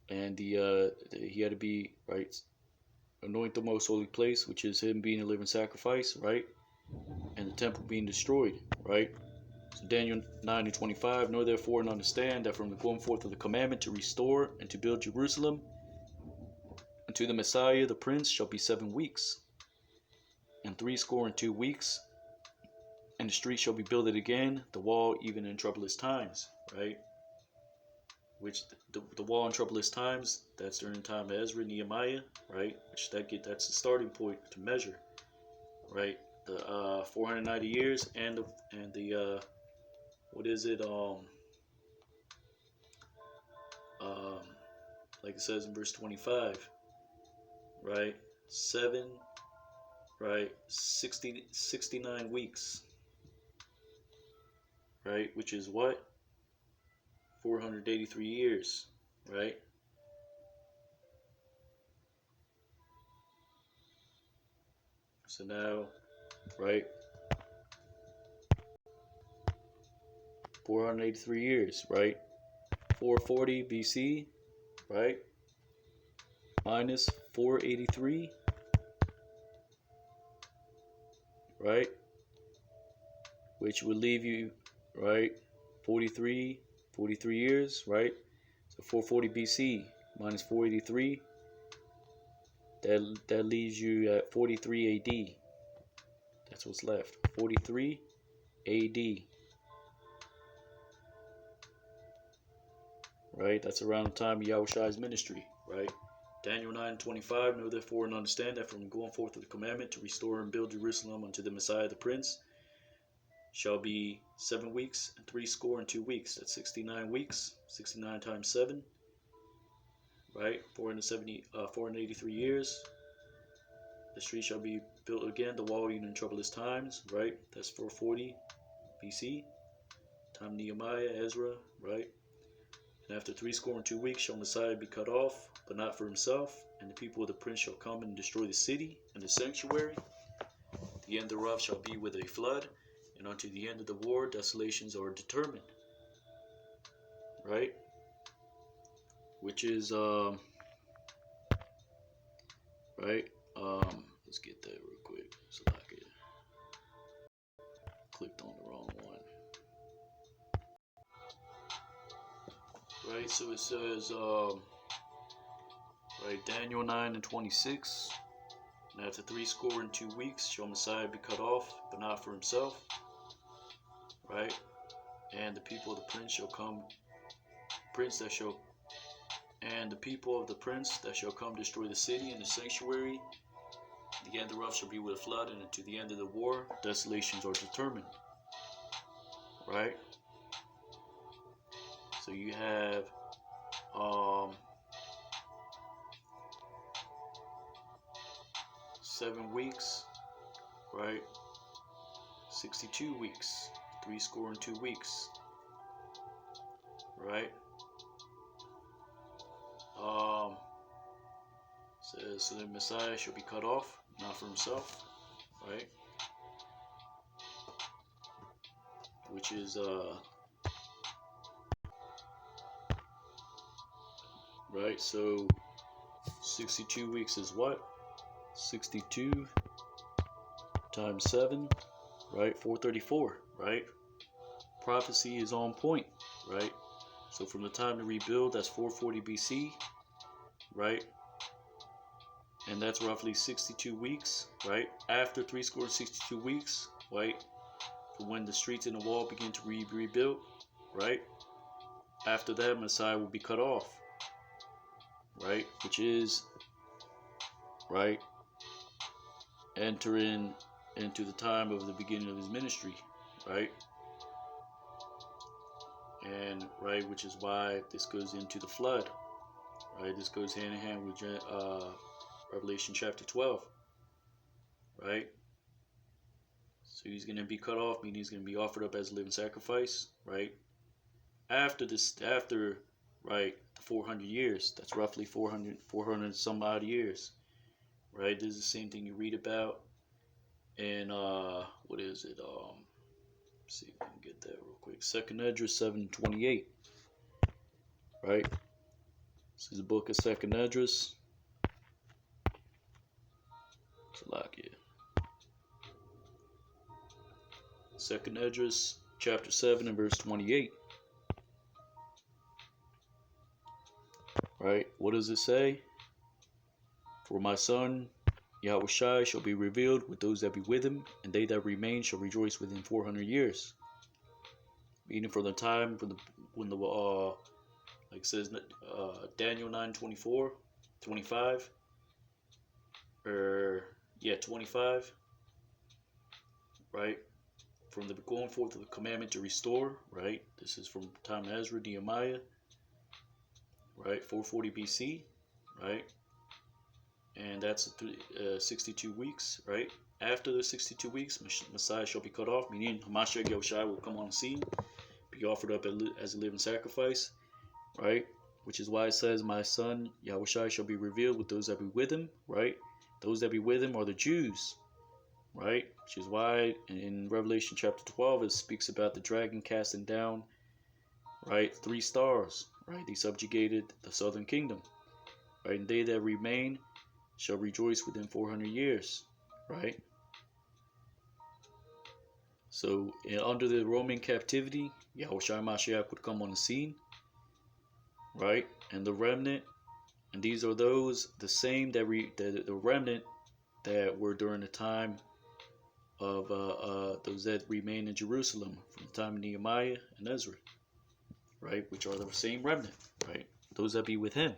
and he had to be, right, anoint the most holy place, which is him being a living sacrifice, right? And the temple being destroyed, right? So Daniel 9 and 25, know therefore and understand that from the going forth of the commandment to restore and to build Jerusalem unto the Messiah, the Prince, shall be 7 weeks, and 62 weeks, and the street shall be builded again, the wall even in troublous times, right? Which the wall in troublous times, that's during the time of Ezra, Nehemiah, right? Which that's the starting point to measure, right? The 490 years and the what is it? like it says in verse 25, right? 7, right? 69 weeks, right? Which is what? 483 years, right? So now, right? 483 years, right? 440 BC, right? Minus 483, right? Which would leave you, right? 43 years, right? So 440 BC minus 483, that leaves you at 43 AD. That's what's left. 43 AD. Right? That's around the time of Yahushua's ministry, right? Daniel 9:25, know therefore and understand that from going forth with the commandment to restore and build Jerusalem unto the Messiah the Prince shall be 7 weeks and 62 weeks. That's 69 weeks. 69 times 7, right? 483 years. The street shall be built again, the wall even in troublous times, right? That's 440 BC. Time Nehemiah, Ezra, right? And after 62 weeks shall Messiah be cut off, but not for himself, and the people of the prince shall come and destroy the city and the sanctuary. The end thereof shall be with a flood, and unto the end of the war desolations are determined. Right? Which is right? Let's get that real quick. So I clicked on the wrong one. Right, so it says right, Daniel 9:26. And after 62 weeks shall Messiah be cut off, but not for himself. Right? And the people of the prince shall come, and the people of the prince that shall come destroy the city and the sanctuary. The end thereof shall be with a flood, and unto the end of the war desolations are determined. Right? So you have 7 weeks, right? 62 weeks, 62 weeks, right? Says, so the Messiah shall be cut off, not for himself, right? Which is right, so 62 weeks is what? 62 times 7, right? 434, right? Prophecy is on point, right? So from the time to rebuild, that's 440 BC, right? And that's roughly 62 weeks, right? After 62 weeks, right? For when the streets and the wall begin to be rebuilt, right? After that, Messiah will be cut off, right? Which is, right, entering into the time of the beginning of his ministry, right? And, right, which is why this goes into the flood, right? This goes hand in hand with Revelation chapter 12, right? So he's going to be cut off, meaning he's going to be offered up as a living sacrifice, right? After, right, the 400 years, that's roughly 400 some odd years, right? This is the same thing you read about in, what is it? See if we can get that real quick. 2nd Esdras 7:28, right? This is the book of 2nd Esdras. Salakia. 2nd Esdras chapter 7 and verse 28. Right? What does it say? For my son Yahushua shall be revealed with those that be with him, and they that remain shall rejoice with him 400 years. Meaning from the time when the like it says Daniel 9:24, 25, or yeah 25, right? From the going forth of the commandment to restore, right? This is from time of Ezra, Nehemiah, right? 440 BC, right? And that's 62 weeks, right? After the 62 weeks, Messiah shall be cut off, meaning Hamashiach Yahushua will come on the scene, be offered up as a living sacrifice, right? Which is why it says, my son Yahushua shall be revealed with those that be with him, right? Those that be with him are the Jews, right? Which is why in Revelation chapter 12 it speaks about the dragon casting down, right, 3 stars, right? They subjugated the southern kingdom, right? And they that remain shall rejoice within 400 years, right? So under the Roman captivity, Yahushua Mashiach would come on the scene, right? And the remnant, and these are those the same that the remnant that were during the time of those that remained in Jerusalem from the time of Nehemiah and Ezra, right? Which are the same remnant, right? Those that be with him,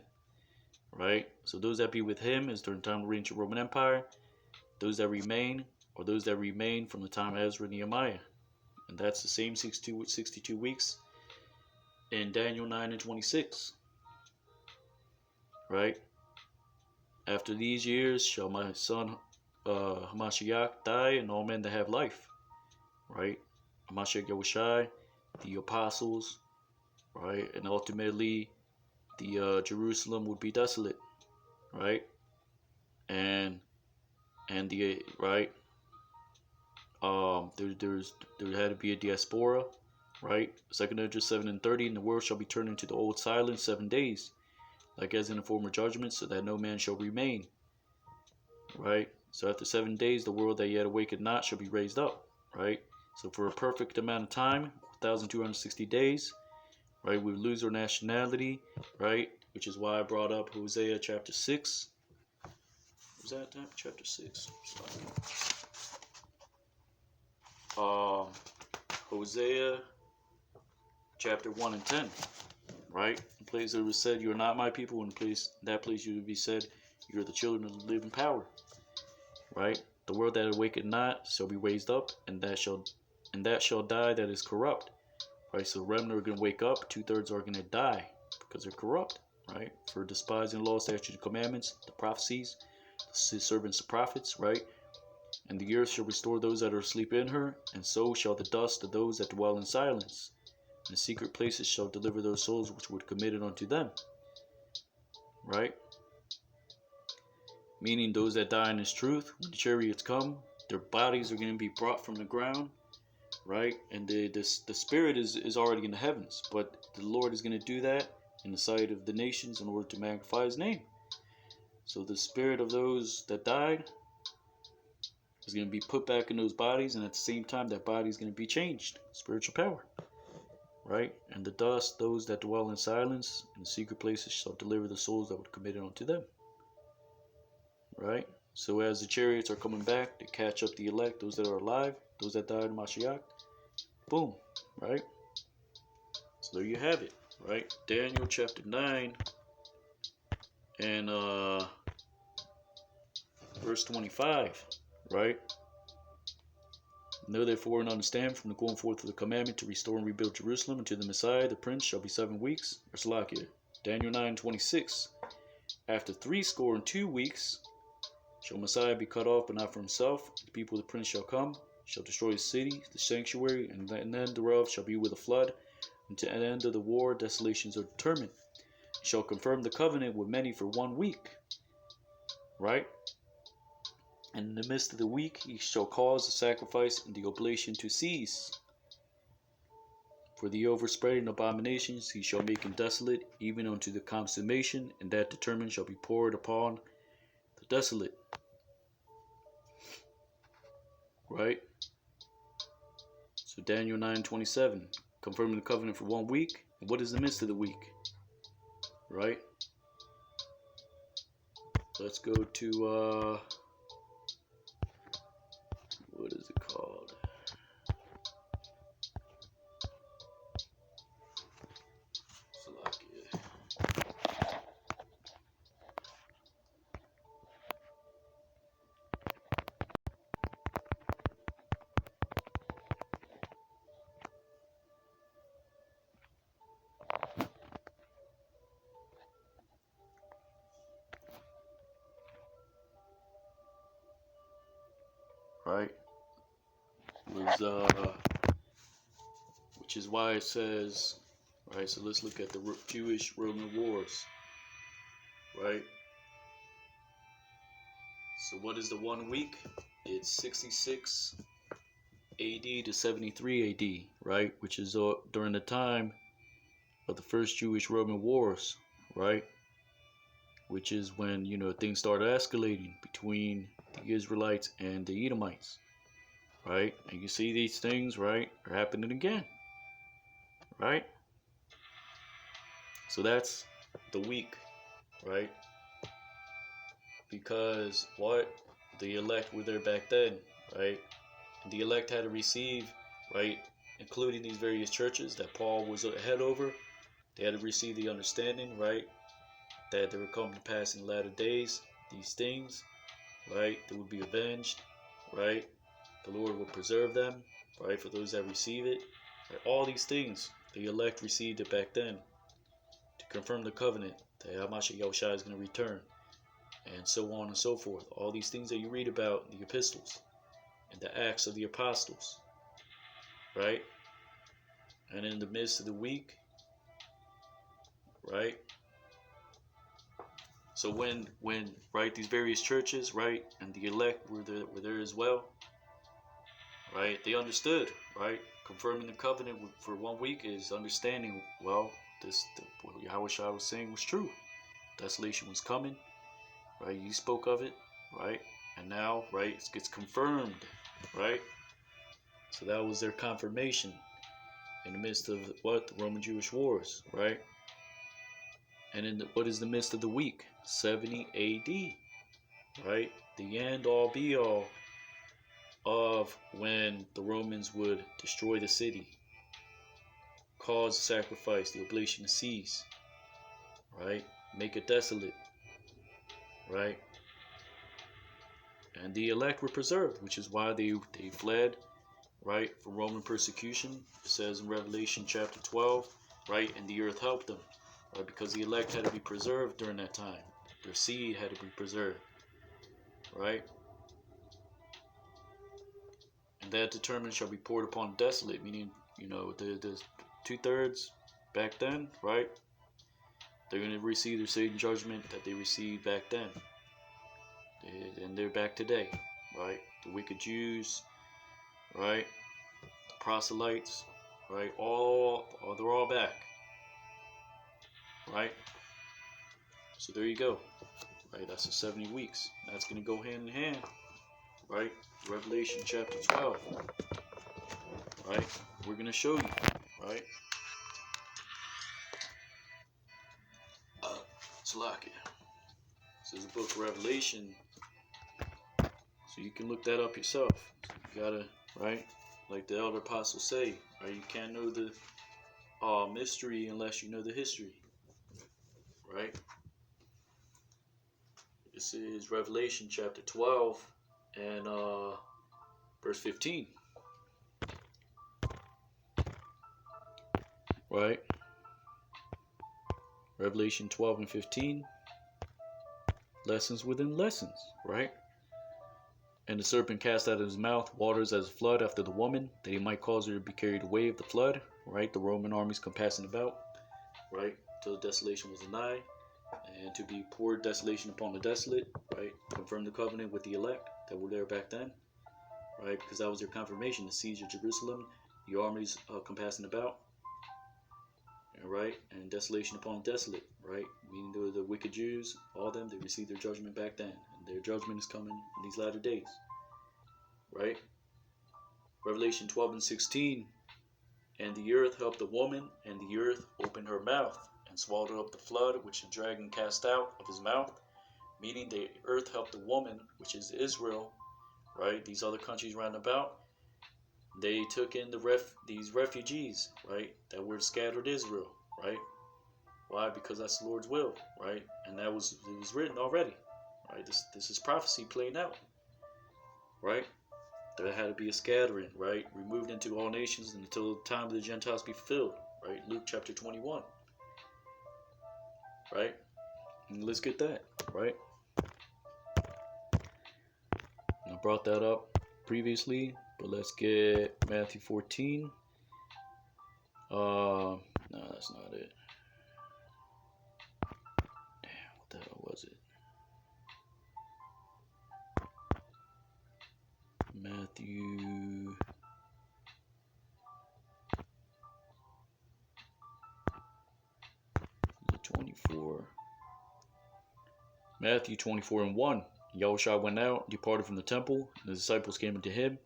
right? So those that be with him is during the time of the ancient Roman Empire. Those that remain are those that remain from the time of Ezra and Nehemiah. And that's the same 62 weeks in Daniel 9 and 26. Right? After these years shall my son Hamashiach die, and all men that have life. Right? Hamashiach Yahushai, the apostles, right? And ultimately the Jerusalem would be desolate. Right? And the right there had to be a diaspora, right? 2 Ezra 7 and 30, and the world shall be turned into the old silence 7 days, like as in the former judgment, so that no man shall remain, right? So after 7 days, the world that yet awaketh not shall be raised up, right? So for a perfect amount of time, 1,260 days, right, we lose our nationality, right? Which is why I brought up Hosea chapter 6. Was that time? Chapter 6. Hosea chapter 1 and 10, right? In place it was said, you are not my people. In that place you would be said, you are the children of the living power, right? The world that awaketh not shall be raised up, and that shall die that is corrupt, right? So the remnant are going to wake up, 2/3 are going to die because they're corrupt, right? For despising law, statutes, and commandments, the prophecies, the servants of prophets, right? And the earth shall restore those that are asleep in her, and so shall the dust of those that dwell in silence. And the secret places shall deliver those souls which were committed unto them. Right? Meaning those that die in his truth, when the chariots come, their bodies are going to be brought from the ground, right? And the spirit is already in the heavens, but the Lord is going to do that in the sight of the nations in order to magnify his name. So the spirit of those that died is going to be put back in those bodies, and at the same time that body is going to be changed. Spiritual power. Right? And the dust, those that dwell in silence in the secret places shall deliver the souls that were committed unto them. Right? So as the chariots are coming back, they catch up the elect, those that are alive, those that died in Mashiach. Boom. Right? So there you have it. Right? Daniel chapter 9 and verse 25. Right? Know therefore and understand from the going forth of the commandment to restore and rebuild Jerusalem unto the Messiah, the Prince, shall be 7 weeks. Salakia. Daniel 9:26. After 62 weeks shall Messiah be cut off, but not for himself. The people of the Prince shall come, shall destroy the city, the sanctuary, and the end thereof shall be with a flood. Unto the end of the war, desolations are determined. He shall confirm the covenant with many for 1 week. Right? And in the midst of the week, he shall cause the sacrifice and the oblation to cease. For the overspreading abominations he shall make him desolate, even unto the consummation, and that determined shall be poured upon the desolate. Right? So Daniel 9:27, confirming the covenant for 1 week. And what is the midst of the week? Right? Let's go to what is it called? right? Was which is why it says, right? So let's look at the Jewish-Roman wars, right? So what is the 1 week? It's 66 AD to 73 AD, right? Which is during the time of the first Jewish-Roman wars, right? Which is when, things started escalating between the Israelites and the Edomites, right? And you see these things, right, are happening again, right? So that's the week, right? Because what? The elect were there back then, right? And the elect had to receive, right, including these various churches that Paul was head over. They had to receive the understanding, right, that they were coming to pass in the latter days, these things, right, that would be avenged, right? The Lord will preserve them, right, for those that receive it. Right? All these things, the elect received it back then to confirm the covenant that Hamashiach Yahushua is going to return, and so on and so forth. All these things that you read about in the epistles and the Acts of the Apostles, right? And in the midst of the week, right? So when right, these various churches, right, and the elect were there as well, right? They understood, right? Confirming the covenant for 1 week is understanding, well, what Yahushua was saying was true. Desolation was coming, right? You spoke of it, right? And now, right, it gets confirmed, right? So that was their confirmation in the midst of what? The Roman Jewish wars, right? And in what is the midst of the week? 70 AD, right? The end all be all of when the Romans would destroy the city, cause the sacrifice, the oblation to cease, right? Make it desolate, right? And the elect were preserved, which is why they fled, right, from Roman persecution. It says in Revelation chapter 12, right, and the earth helped them, right, because the elect had to be preserved during that time. Their seed had to be preserved, right? And that determined shall be poured upon the desolate, meaning, the 2/3 back then, right? They're going to receive the same judgment that they received back then. And they're back today, right? The wicked Jews, right? The proselytes, right? They're all back, right? So there you go, right? That's the 70 weeks. That's going to go hand in hand, right? Revelation chapter 12, right? We're going to show you, right? Salakia. This is the book of Revelation, so you can look that up yourself. You gotta, right? Like the elder apostles say, right? You can't know the mystery unless you know the history, right? This is Revelation chapter 12 and verse 15, right? Revelation 12 and 15, lessons within lessons, right? And the serpent cast out of his mouth waters as a flood after the woman, that he might cause her to be carried away of the flood, right? The Roman armies come passing about, right? Till desolation was nigh, and to be poured desolation upon the desolate, right? Confirm the covenant with the elect that were there back then, right? Because that was their confirmation, the siege of Jerusalem, the armies come passing about, right? And desolation upon the desolate, right? Meaning the wicked Jews, all them, they received their judgment back then. And their judgment is coming in these latter days, right? Revelation 12 and 16, and the earth helped the woman, and the earth opened her mouth, and swallowed up the flood which the dragon cast out of his mouth. Meaning the earth helped the woman, which is Israel, right? These other countries round about, they took in these refugees, right, that were scattered Israel, right? Why? Because that's the Lord's will, right? And it was written already, right? This is prophecy playing out, right? There had to be a scattering, right? Removed into all nations until the time of the Gentiles be fulfilled, right? Luke chapter 21, right? And let's get that, right? And I brought that up previously, but let's get Matthew 14. No, that's not it. Damn, what the hell was it? Matthew 24. Matthew 24:1. Yahushua went out, departed from the temple, and the disciples came unto him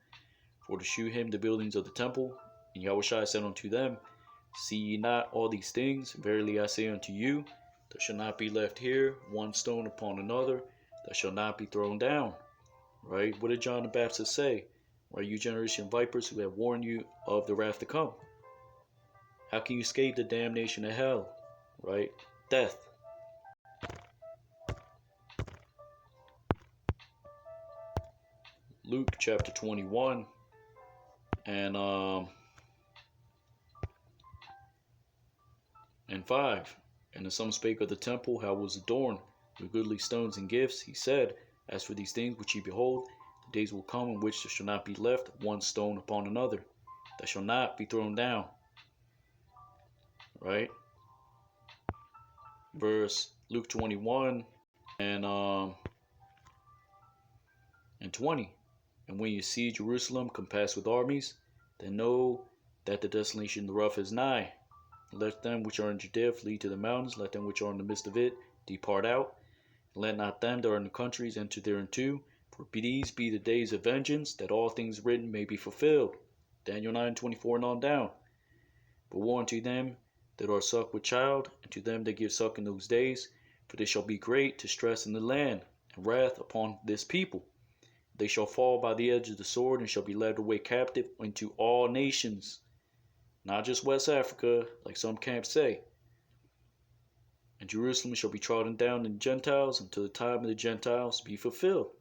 for to shew him the buildings of the temple. And Yahushua said unto them, See ye not all these things? Verily I say unto you, there shall not be left here one stone upon another that shall not be thrown down. Right? What did John the Baptist say? Right, you generation of vipers, who have warned you of the wrath to come. How can you escape the damnation of hell? Right? Death. Luke chapter 21 and 5. And the some spake of the temple, how it was adorned with goodly stones and gifts. He said, As for these things which ye behold, the days will come in which there shall not be left one stone upon another that shall not be thrown down. Right? Verse Luke 21 and 20. And when you see Jerusalem compassed with armies, then know that the desolation thereof is nigh. Let them which are in Judea flee to the mountains, let them which are in the midst of it depart out. And let not them that are in the countries enter thereinto, for these be the days of vengeance, that all things written may be fulfilled. Daniel 9:24 and on down. But woe unto them that are sucked with child, and to them that give suck in those days, for there shall be great distress in the land, and wrath upon this people. They shall fall by the edge of the sword, and shall be led away captive into all nations. Not just West Africa, like some camps say. And Jerusalem shall be trodden down in Gentiles until the time of the Gentiles be fulfilled.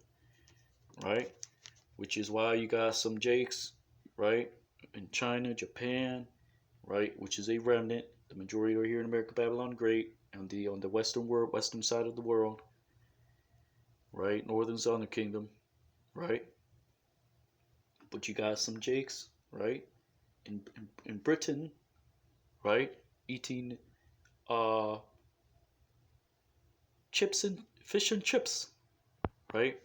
Right? Which is why you got some Jakes, right? In China, Japan, right? Which is a remnant. The majority are here in America, Babylon Great, and on the western world, western side of the world. Right? Northern Southern Kingdom. Right? But you got some Jakes, right? In Britain, right? Eating chips and fish and chips, right?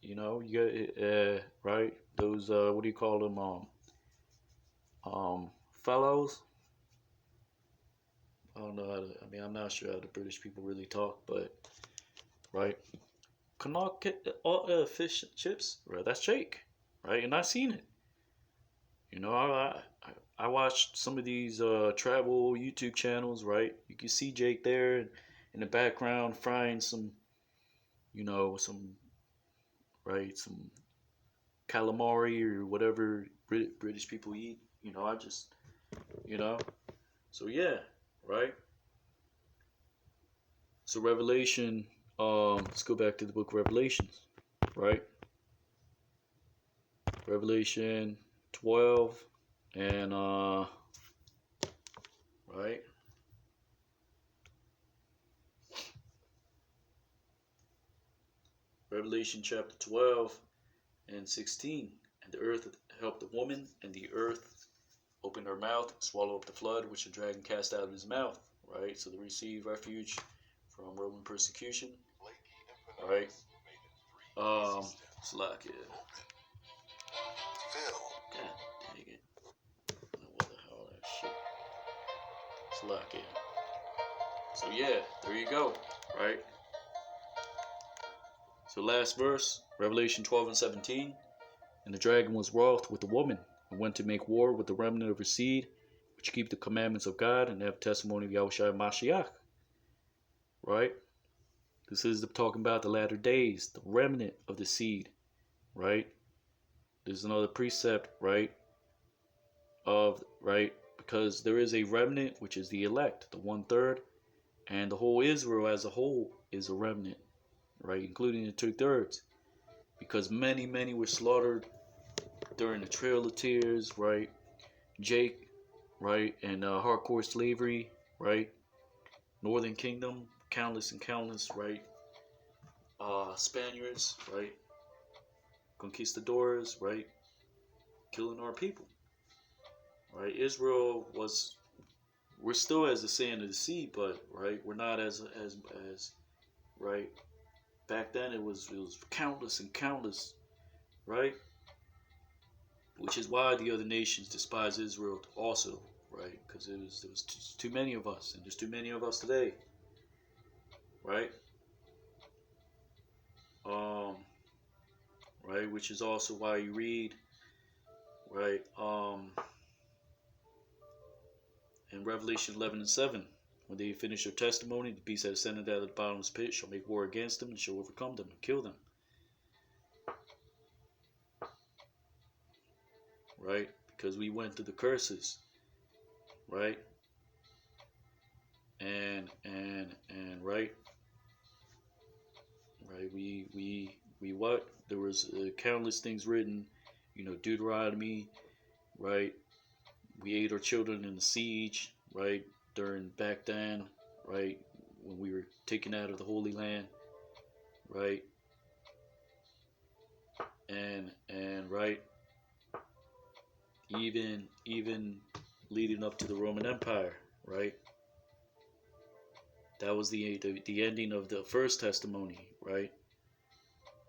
You know, you got right, those what do you call them? Fellows. I don't know how to. I mean, I'm not sure how the British people really talk, but right. Cannot get fish and chips, right? That's Jake, right? And I've seen it. You know, I watched some of these travel YouTube channels, right? You can see Jake there in the background frying some, you know, some calamari or whatever British people eat. You know, I just, you know, so yeah, right? So Revelation, let's go back to the book of Revelations, right? Revelation 12 and right? Revelation chapter 12 and 16. And the earth helped the woman, and the earth opened her mouth, swallowed up the flood, which the dragon cast out of his mouth. Right? So they received refuge from Roman persecution. Right? Slack it. God dang it. What the hell that shit? Slack it. So yeah, there you go. Right? So last verse, Revelation 12 and 17. And the dragon was wroth with the woman, and went to make war with the remnant of her seed, which keep the commandments of God and have testimony of Yahushua Mashiach. Right? This is talking about the latter days, the remnant of the seed. Right? There's another precept, right? Because there is a remnant, which is the elect, the 1/3, and the whole Israel as a whole is a remnant, right? Including the 2/3. Because many were slaughtered during the Trail of Tears, right? Jake, right? And hardcore slavery, right? Northern Kingdom, countless and countless, right? Spaniards, right? conquistadors, right, killing our people, right? Israel was, we're still as the sand of the sea, but right, we're not as right. Back then it was countless and countless, right? Which is why the other nations despise Israel also, right? Because there was too many of us, and there's too many of us today, right? Um, right, which is also why you read, right, in Revelation 11:7, when they finish their testimony, the beast that ascended out of the bottomless pit shall make war against them and shall overcome them and kill them, right? Because we went through the curses, right? And right, right. We what? There was countless things written, Deuteronomy, right? We ate our children in the siege, right? During back then, right? When we were taken out of the Holy Land, right? And right, even leading up to the Roman Empire, right? That was the ending of the first testimony, right?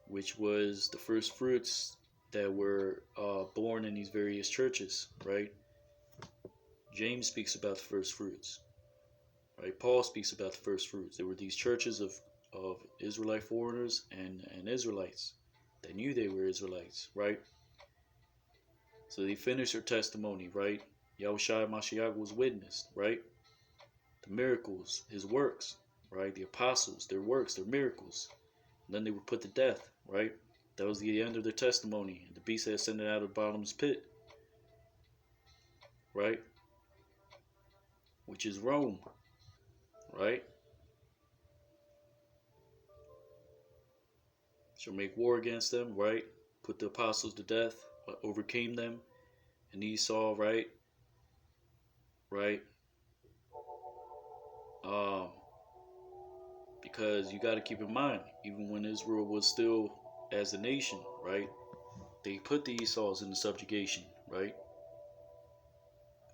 Which was the first fruits that were born in these various churches, right? James speaks about the first fruits, right? Paul speaks about the first fruits. There were these churches of Israelite foreigners and Israelites that knew they were Israelites, right? So they finished their testimony, right? Yahushua Mashiach was witnessed, right? The miracles, his works, right? The apostles, their works, their miracles. And then they were put to death, right? That was the end of their testimony. And the beast had ascended out of the bottomless pit, right? Which is Rome, right? Shall make war against them, right? Put the apostles to death, overcame them. And Esau, right? Right? Um, because you got to keep in mind, even when Israel was still as a nation, right? They put the Esau's into subjugation, right?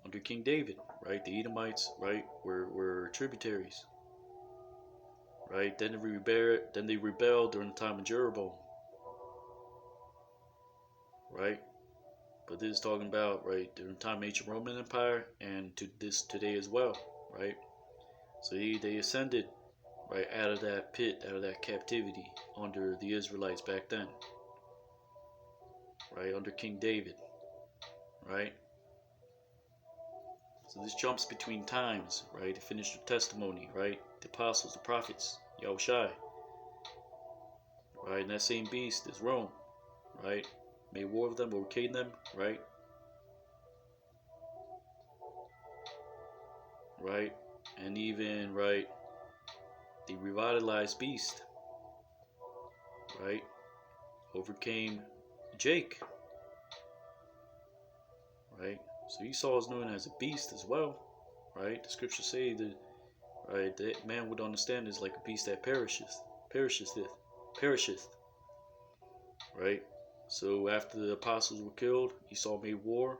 Under King David, right? The Edomites, right, were tributaries, right? Then they rebelled during the time of Jeroboam, right? But this is talking about, right, during the time of ancient Roman Empire and to this today as well, right? So they ascended, right, out of that pit, out of that captivity under the Israelites back then, right, under King David, right? So this jumps between times, right? To finish the testimony, right? The apostles, the prophets, Yahushai, right? And that same beast is Rome, right? Made war with them, overcame them, right? Right? And even, right, the revitalized beast, right? Overcame Jake, right? So Esau is known as a beast as well, right? The scriptures say that, right, that man would understand is like a beast that perisheth, right? So after the apostles were killed, Esau made war,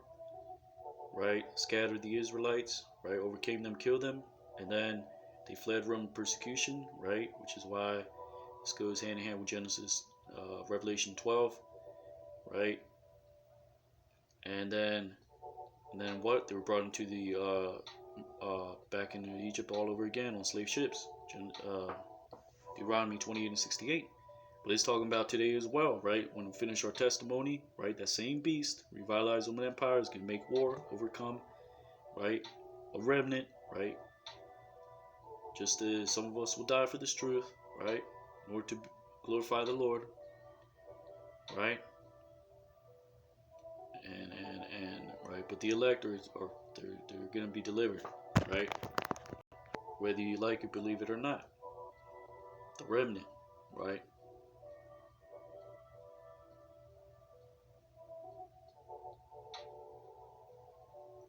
right? Scattered the Israelites, right? Overcame them, killed them, and then they fled Roman persecution, right? Which is why this goes hand in hand with Genesis, Revelation 12, right? And then what? They were brought into the back into Egypt all over again on slave ships. Deuteronomy 28 and 68. But it's talking about today as well, right? When we finish our testimony, right? That same beast, revitalized Roman Empire, is going to make war, overcome, right? A remnant, right? Just as some of us will die for this truth, right? In order to glorify the Lord, right? And right, but the elect are they're going to be delivered, right? Whether you like it, believe it or not. The remnant, right?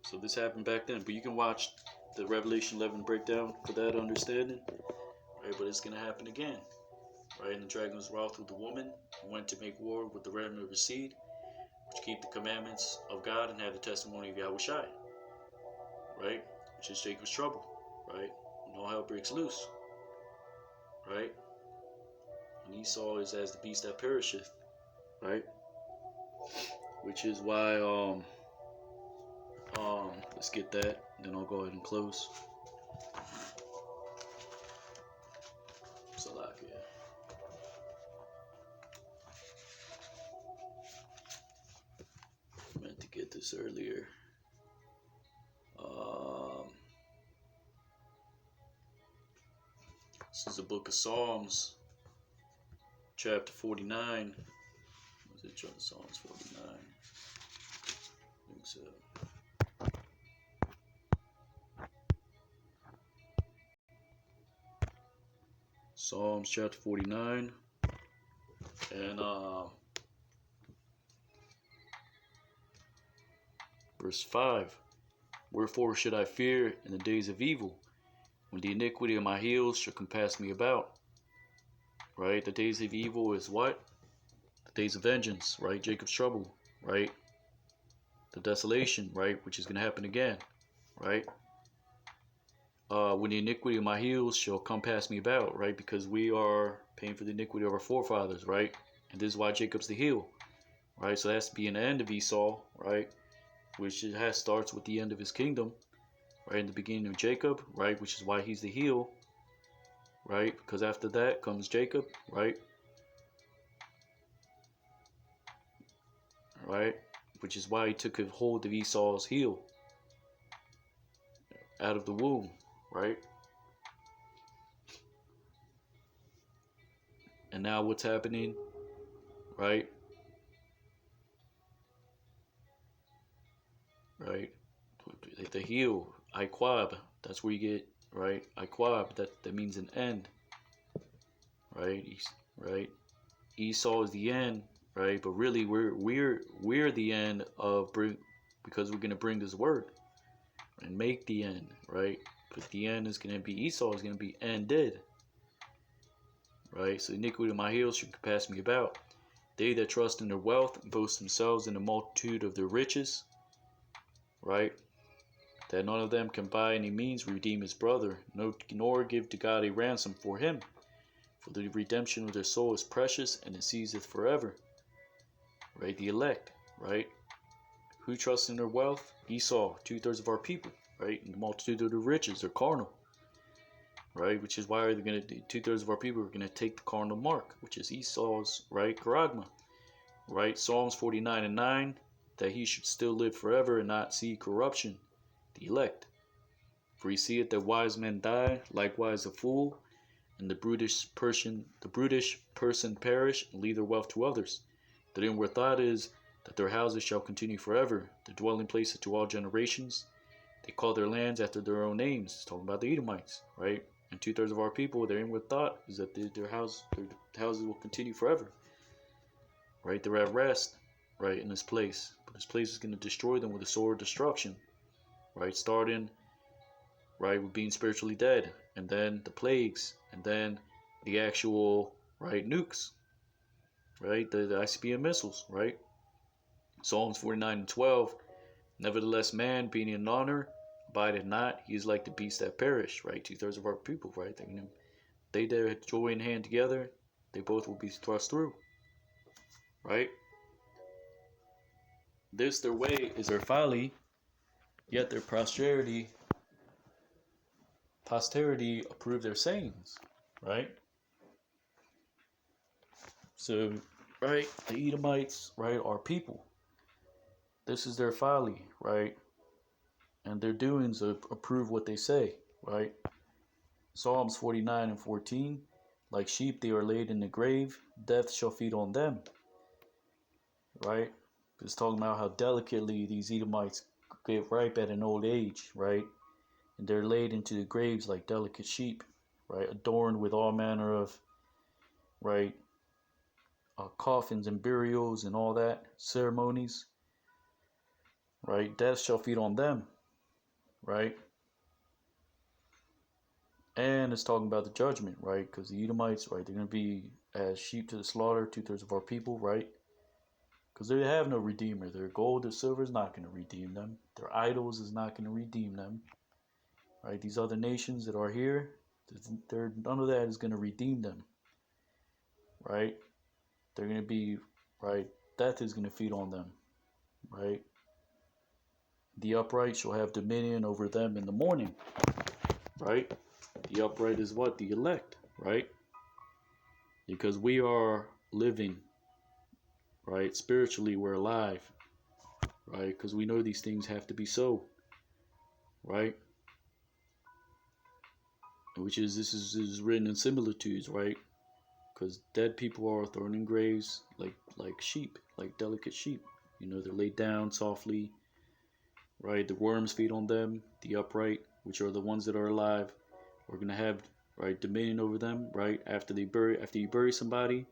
So this happened back then, but you can watch the Revelation 11 breakdown for that understanding, right? But it's going to happen again, right? And the dragon was wroth with the woman and went to make war with the remnant of her seed, which keep the commandments of God and have the testimony of Yahweh Shai, right? Which is Jacob's trouble, right? When all hell breaks loose, right? And Esau is as the beast that perisheth, right? Which is why let's get that, then I'll go ahead and close. Salakia. I meant to get this earlier. This is the book of Psalms, chapter 49. Was it Psalms 49? I think so. Psalms chapter 49 and verse 5. Wherefore should I fear in the days of evil, when the iniquity of my heels shall compass me about? Right? The days of evil is what? The days of vengeance, right? Jacob's trouble, right? The desolation, right? Which is going to happen again, right? When the iniquity of my heels shall come past me about, right? Because we are paying for the iniquity of our forefathers, right? And this is why Jacob's the heel, right? So that has to be an end of Esau, right? Which starts with the end of his kingdom, right? In the beginning of Jacob, right? Which is why he's the heel, right? Because after that comes Jacob, right? Right? Which is why he took a hold of Esau's heel out of the womb, right? And now what's happening, right? Right? The heel, Iquab, that's where you get, right? Iquab, that means an end, right? Right? Esau is the end, right? But really, we're the end of because we're gonna bring this word and make the end, right? Because the end is gonna be Esau is gonna be ended, right? So iniquity of my heels should compass me about. They that trust in their wealth and boast themselves in the multitude of their riches, right? That none of them can by any means redeem his brother, nor give to God a ransom for him. For the redemption of their soul is precious, and it ceaseth forever. Right? The elect, right? Who trusts in their wealth? Esau, 2/3 of our people, right? And the multitude of the riches are carnal, right? Which is why they're gonna 2/3 of our people are gonna take the carnal mark, which is Esau's, right? Charagma, right? Psalms 49:9, that he should still live forever and not see corruption. The elect. For he seeth that wise men die, likewise a fool, and the brutish person perish and leave their wealth to others. The inward thought is that their houses shall continue forever, their dwelling places to all generations. They call their lands after their own names. It's talking about the Edomites, right? And 2/3 of our people, their inward thought is that their houses will continue forever, right? They're at rest, right, in this place. But this place is going to destroy them with a sword of destruction, right? Starting, right, with being spiritually dead, and then the plagues, and then the actual, right, nukes, right, the ICBM missiles, right? Psalms 49:12, nevertheless man being in honor abideth not, he is like the beasts that perish, right? 2/3 of our people, right? They that join hand together, they both will be thrust through, right? This their way is their folly, yet their posterity approve their sayings, right? So, right, the Edomites, right, are people. This is their folly, right? And their doings approve what they say, right? Psalms 49:14, like sheep they are laid in the grave, death shall feed on them, right? It's talking about how delicately these Edomites get ripe at an old age, right? And they're laid into the graves like delicate sheep, right? Adorned with all manner of, right, coffins and burials and all that, ceremonies, right? Death shall feed on them, right? And it's talking about the judgment, right? Because the Edomites, right, they're going to be as sheep to the slaughter, 2/3 of our people, right? Because they have no redeemer. Their gold, their silver is not going to redeem them. Their idols is not going to redeem them, right? These other nations that are here, none of that is going to redeem them, right? They're going to be, right? Death is going to feed on them, right? The upright shall have dominion over them in the morning, right? The upright is what? The elect, right? Because we are living, right? Spiritually, we're alive, right? Because we know these things have to be so, right? Which is, this is written in similitudes, right? Because dead people are thrown in graves like sheep, like delicate sheep. You know, they're laid down softly, right? The worms feed on them. The upright, which are the ones that are alive, are gonna have, right, dominion over them, right? After you bury somebody,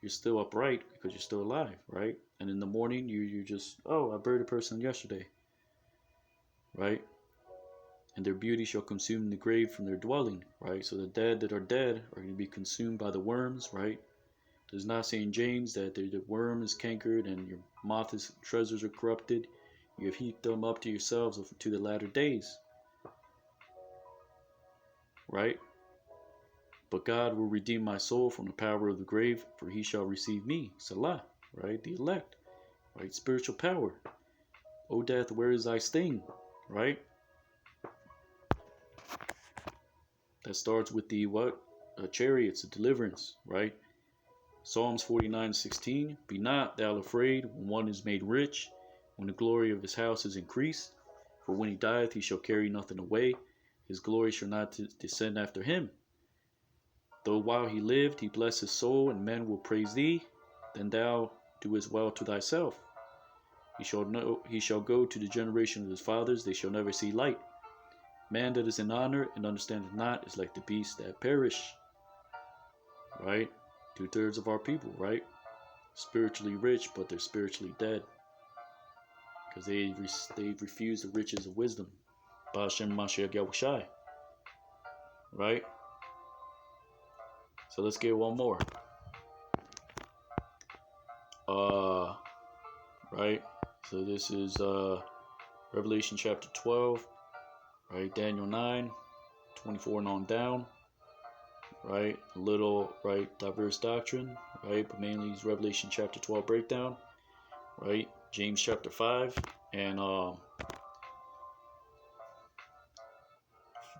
you're still upright because you're still alive, right? And in the morning, you just, oh, I buried a person yesterday, right? And their beauty shall consume the grave from their dwelling, right? So the dead that are dead are going to be consumed by the worms, right? Does not say in James that the worm is cankered and your moth's treasures are corrupted. You have heaped them up to yourselves to the latter days, right? But God will redeem my soul from the power of the grave, for he shall receive me, Salah, right? The elect, right? Spiritual power. O death, where is thy sting, right? That starts with the what? Chariots, a deliverance, right? Psalms 49:16. Be not thou afraid when one is made rich, when the glory of his house is increased. For when he dieth, he shall carry nothing away. His glory shall not descend after him. Though while he lived, he blessed his soul, and men will praise thee, then thou doest well to thyself. He shall go to the generation of his fathers, they shall never see light. Man that is in honor and understandeth not is like the beasts that perish. Right? 2/3 of our people, right? Spiritually rich, but they're spiritually dead. Because they refuse the riches of wisdom. Ba'ashem Mashiach Yahushai. Right? So let's get one more. Right? So this is Revelation chapter 12. Right? Daniel 9:24 and on down. Right? A little, right, diverse doctrine, right? But mainly is Revelation chapter 12 breakdown, right? James chapter 5 and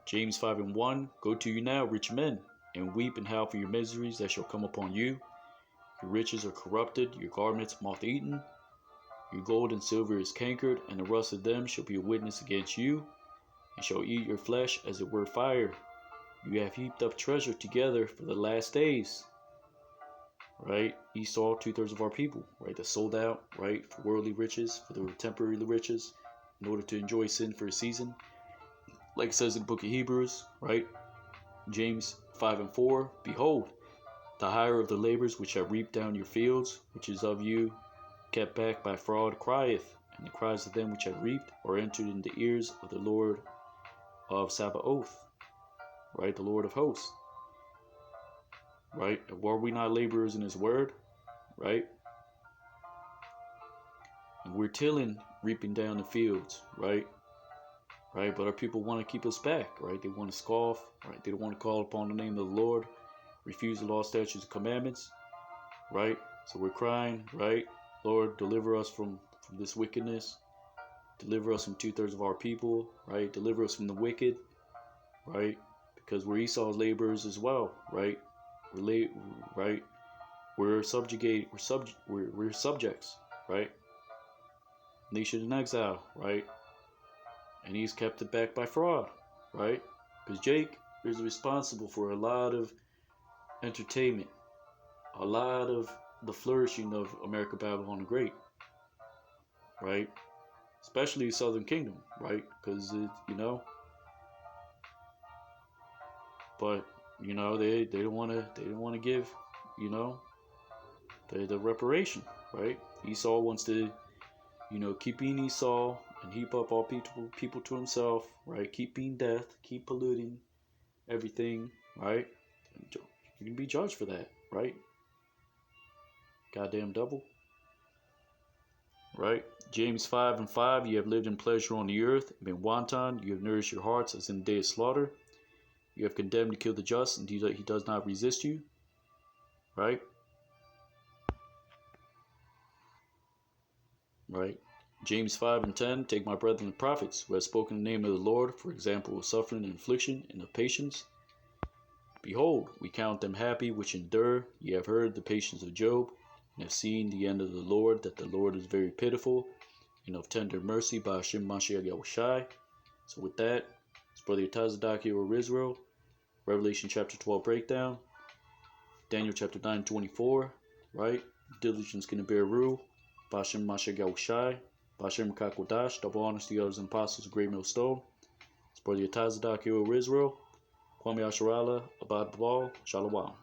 James 5:1. Go to you now, rich men, and weep and howl for your miseries that shall come upon you. Your riches are corrupted, your garments moth-eaten, your gold and silver is cankered, and the rust of them shall be a witness against you, and shall eat your flesh as it were fire. You have heaped up treasure together for the last days. Right? Esau, 2/3 of our people, right? That sold out, right? For worldly riches, for the temporary riches, in order to enjoy sin for a season. Like it says in the book of Hebrews, right? James 5:4. Behold, the hire of the labors which have reaped down your fields, which is of you, kept back by fraud, crieth, and the cries of them which have reaped are entered in the ears of the Lord of Sabaoth, right? The Lord of hosts, right? Were we not laborers in his word, right? And we're tilling, reaping down the fields, right? Right? But our people want to keep us back, right? They want to scoff, right? They don't want to call upon the name of the Lord, refuse the law, statutes, and commandments, right? So we're crying, right? Lord, deliver us from this wickedness. Deliver us from 2/3 of our people, right? Deliver us from the wicked, right? Because we're Esau's laborers as well, right? Right? We're subjugated. We're subjects, right? Nation in exile, right? And he's kept it back by fraud, right? Because Jake is responsible for a lot of entertainment, a lot of the flourishing of America Babylon the Great, right? Especially Southern Kingdom, right? Because but they don't want to give, the reparation, right? Esau wants to, keep being Esau and heap up all people to himself, right? Keep being death, keep polluting, everything, right? You can be judged for that, right? Goddamn devil, right? James 5:5, you have lived in pleasure on the earth, been wanton, you have nourished your hearts as in the day of slaughter. You have condemned to kill the just, and he does not resist you, right? Right? James 5:10, take my brethren the prophets, who have spoken in the name of the Lord, for example of suffering and affliction, and of patience. Behold, we count them happy which endure. Ye have heard the patience of Job, and have seen the end of the Lord, that the Lord is very pitiful, and of tender mercy by Hashem Mashiach Yahushai. So with that, it's Brother Yatazadaki or Israel, Revelation chapter 12 breakdown, Daniel chapter 9:24, right? Diligence gonna bear rule. Bashem Mashiach Yahushai, Bashem Kakodash, double honors to the others and apostles of Great Millstone. It's Brother Yatazadaki or Israel, Kwame Asharala, Abad Ball, Shalom.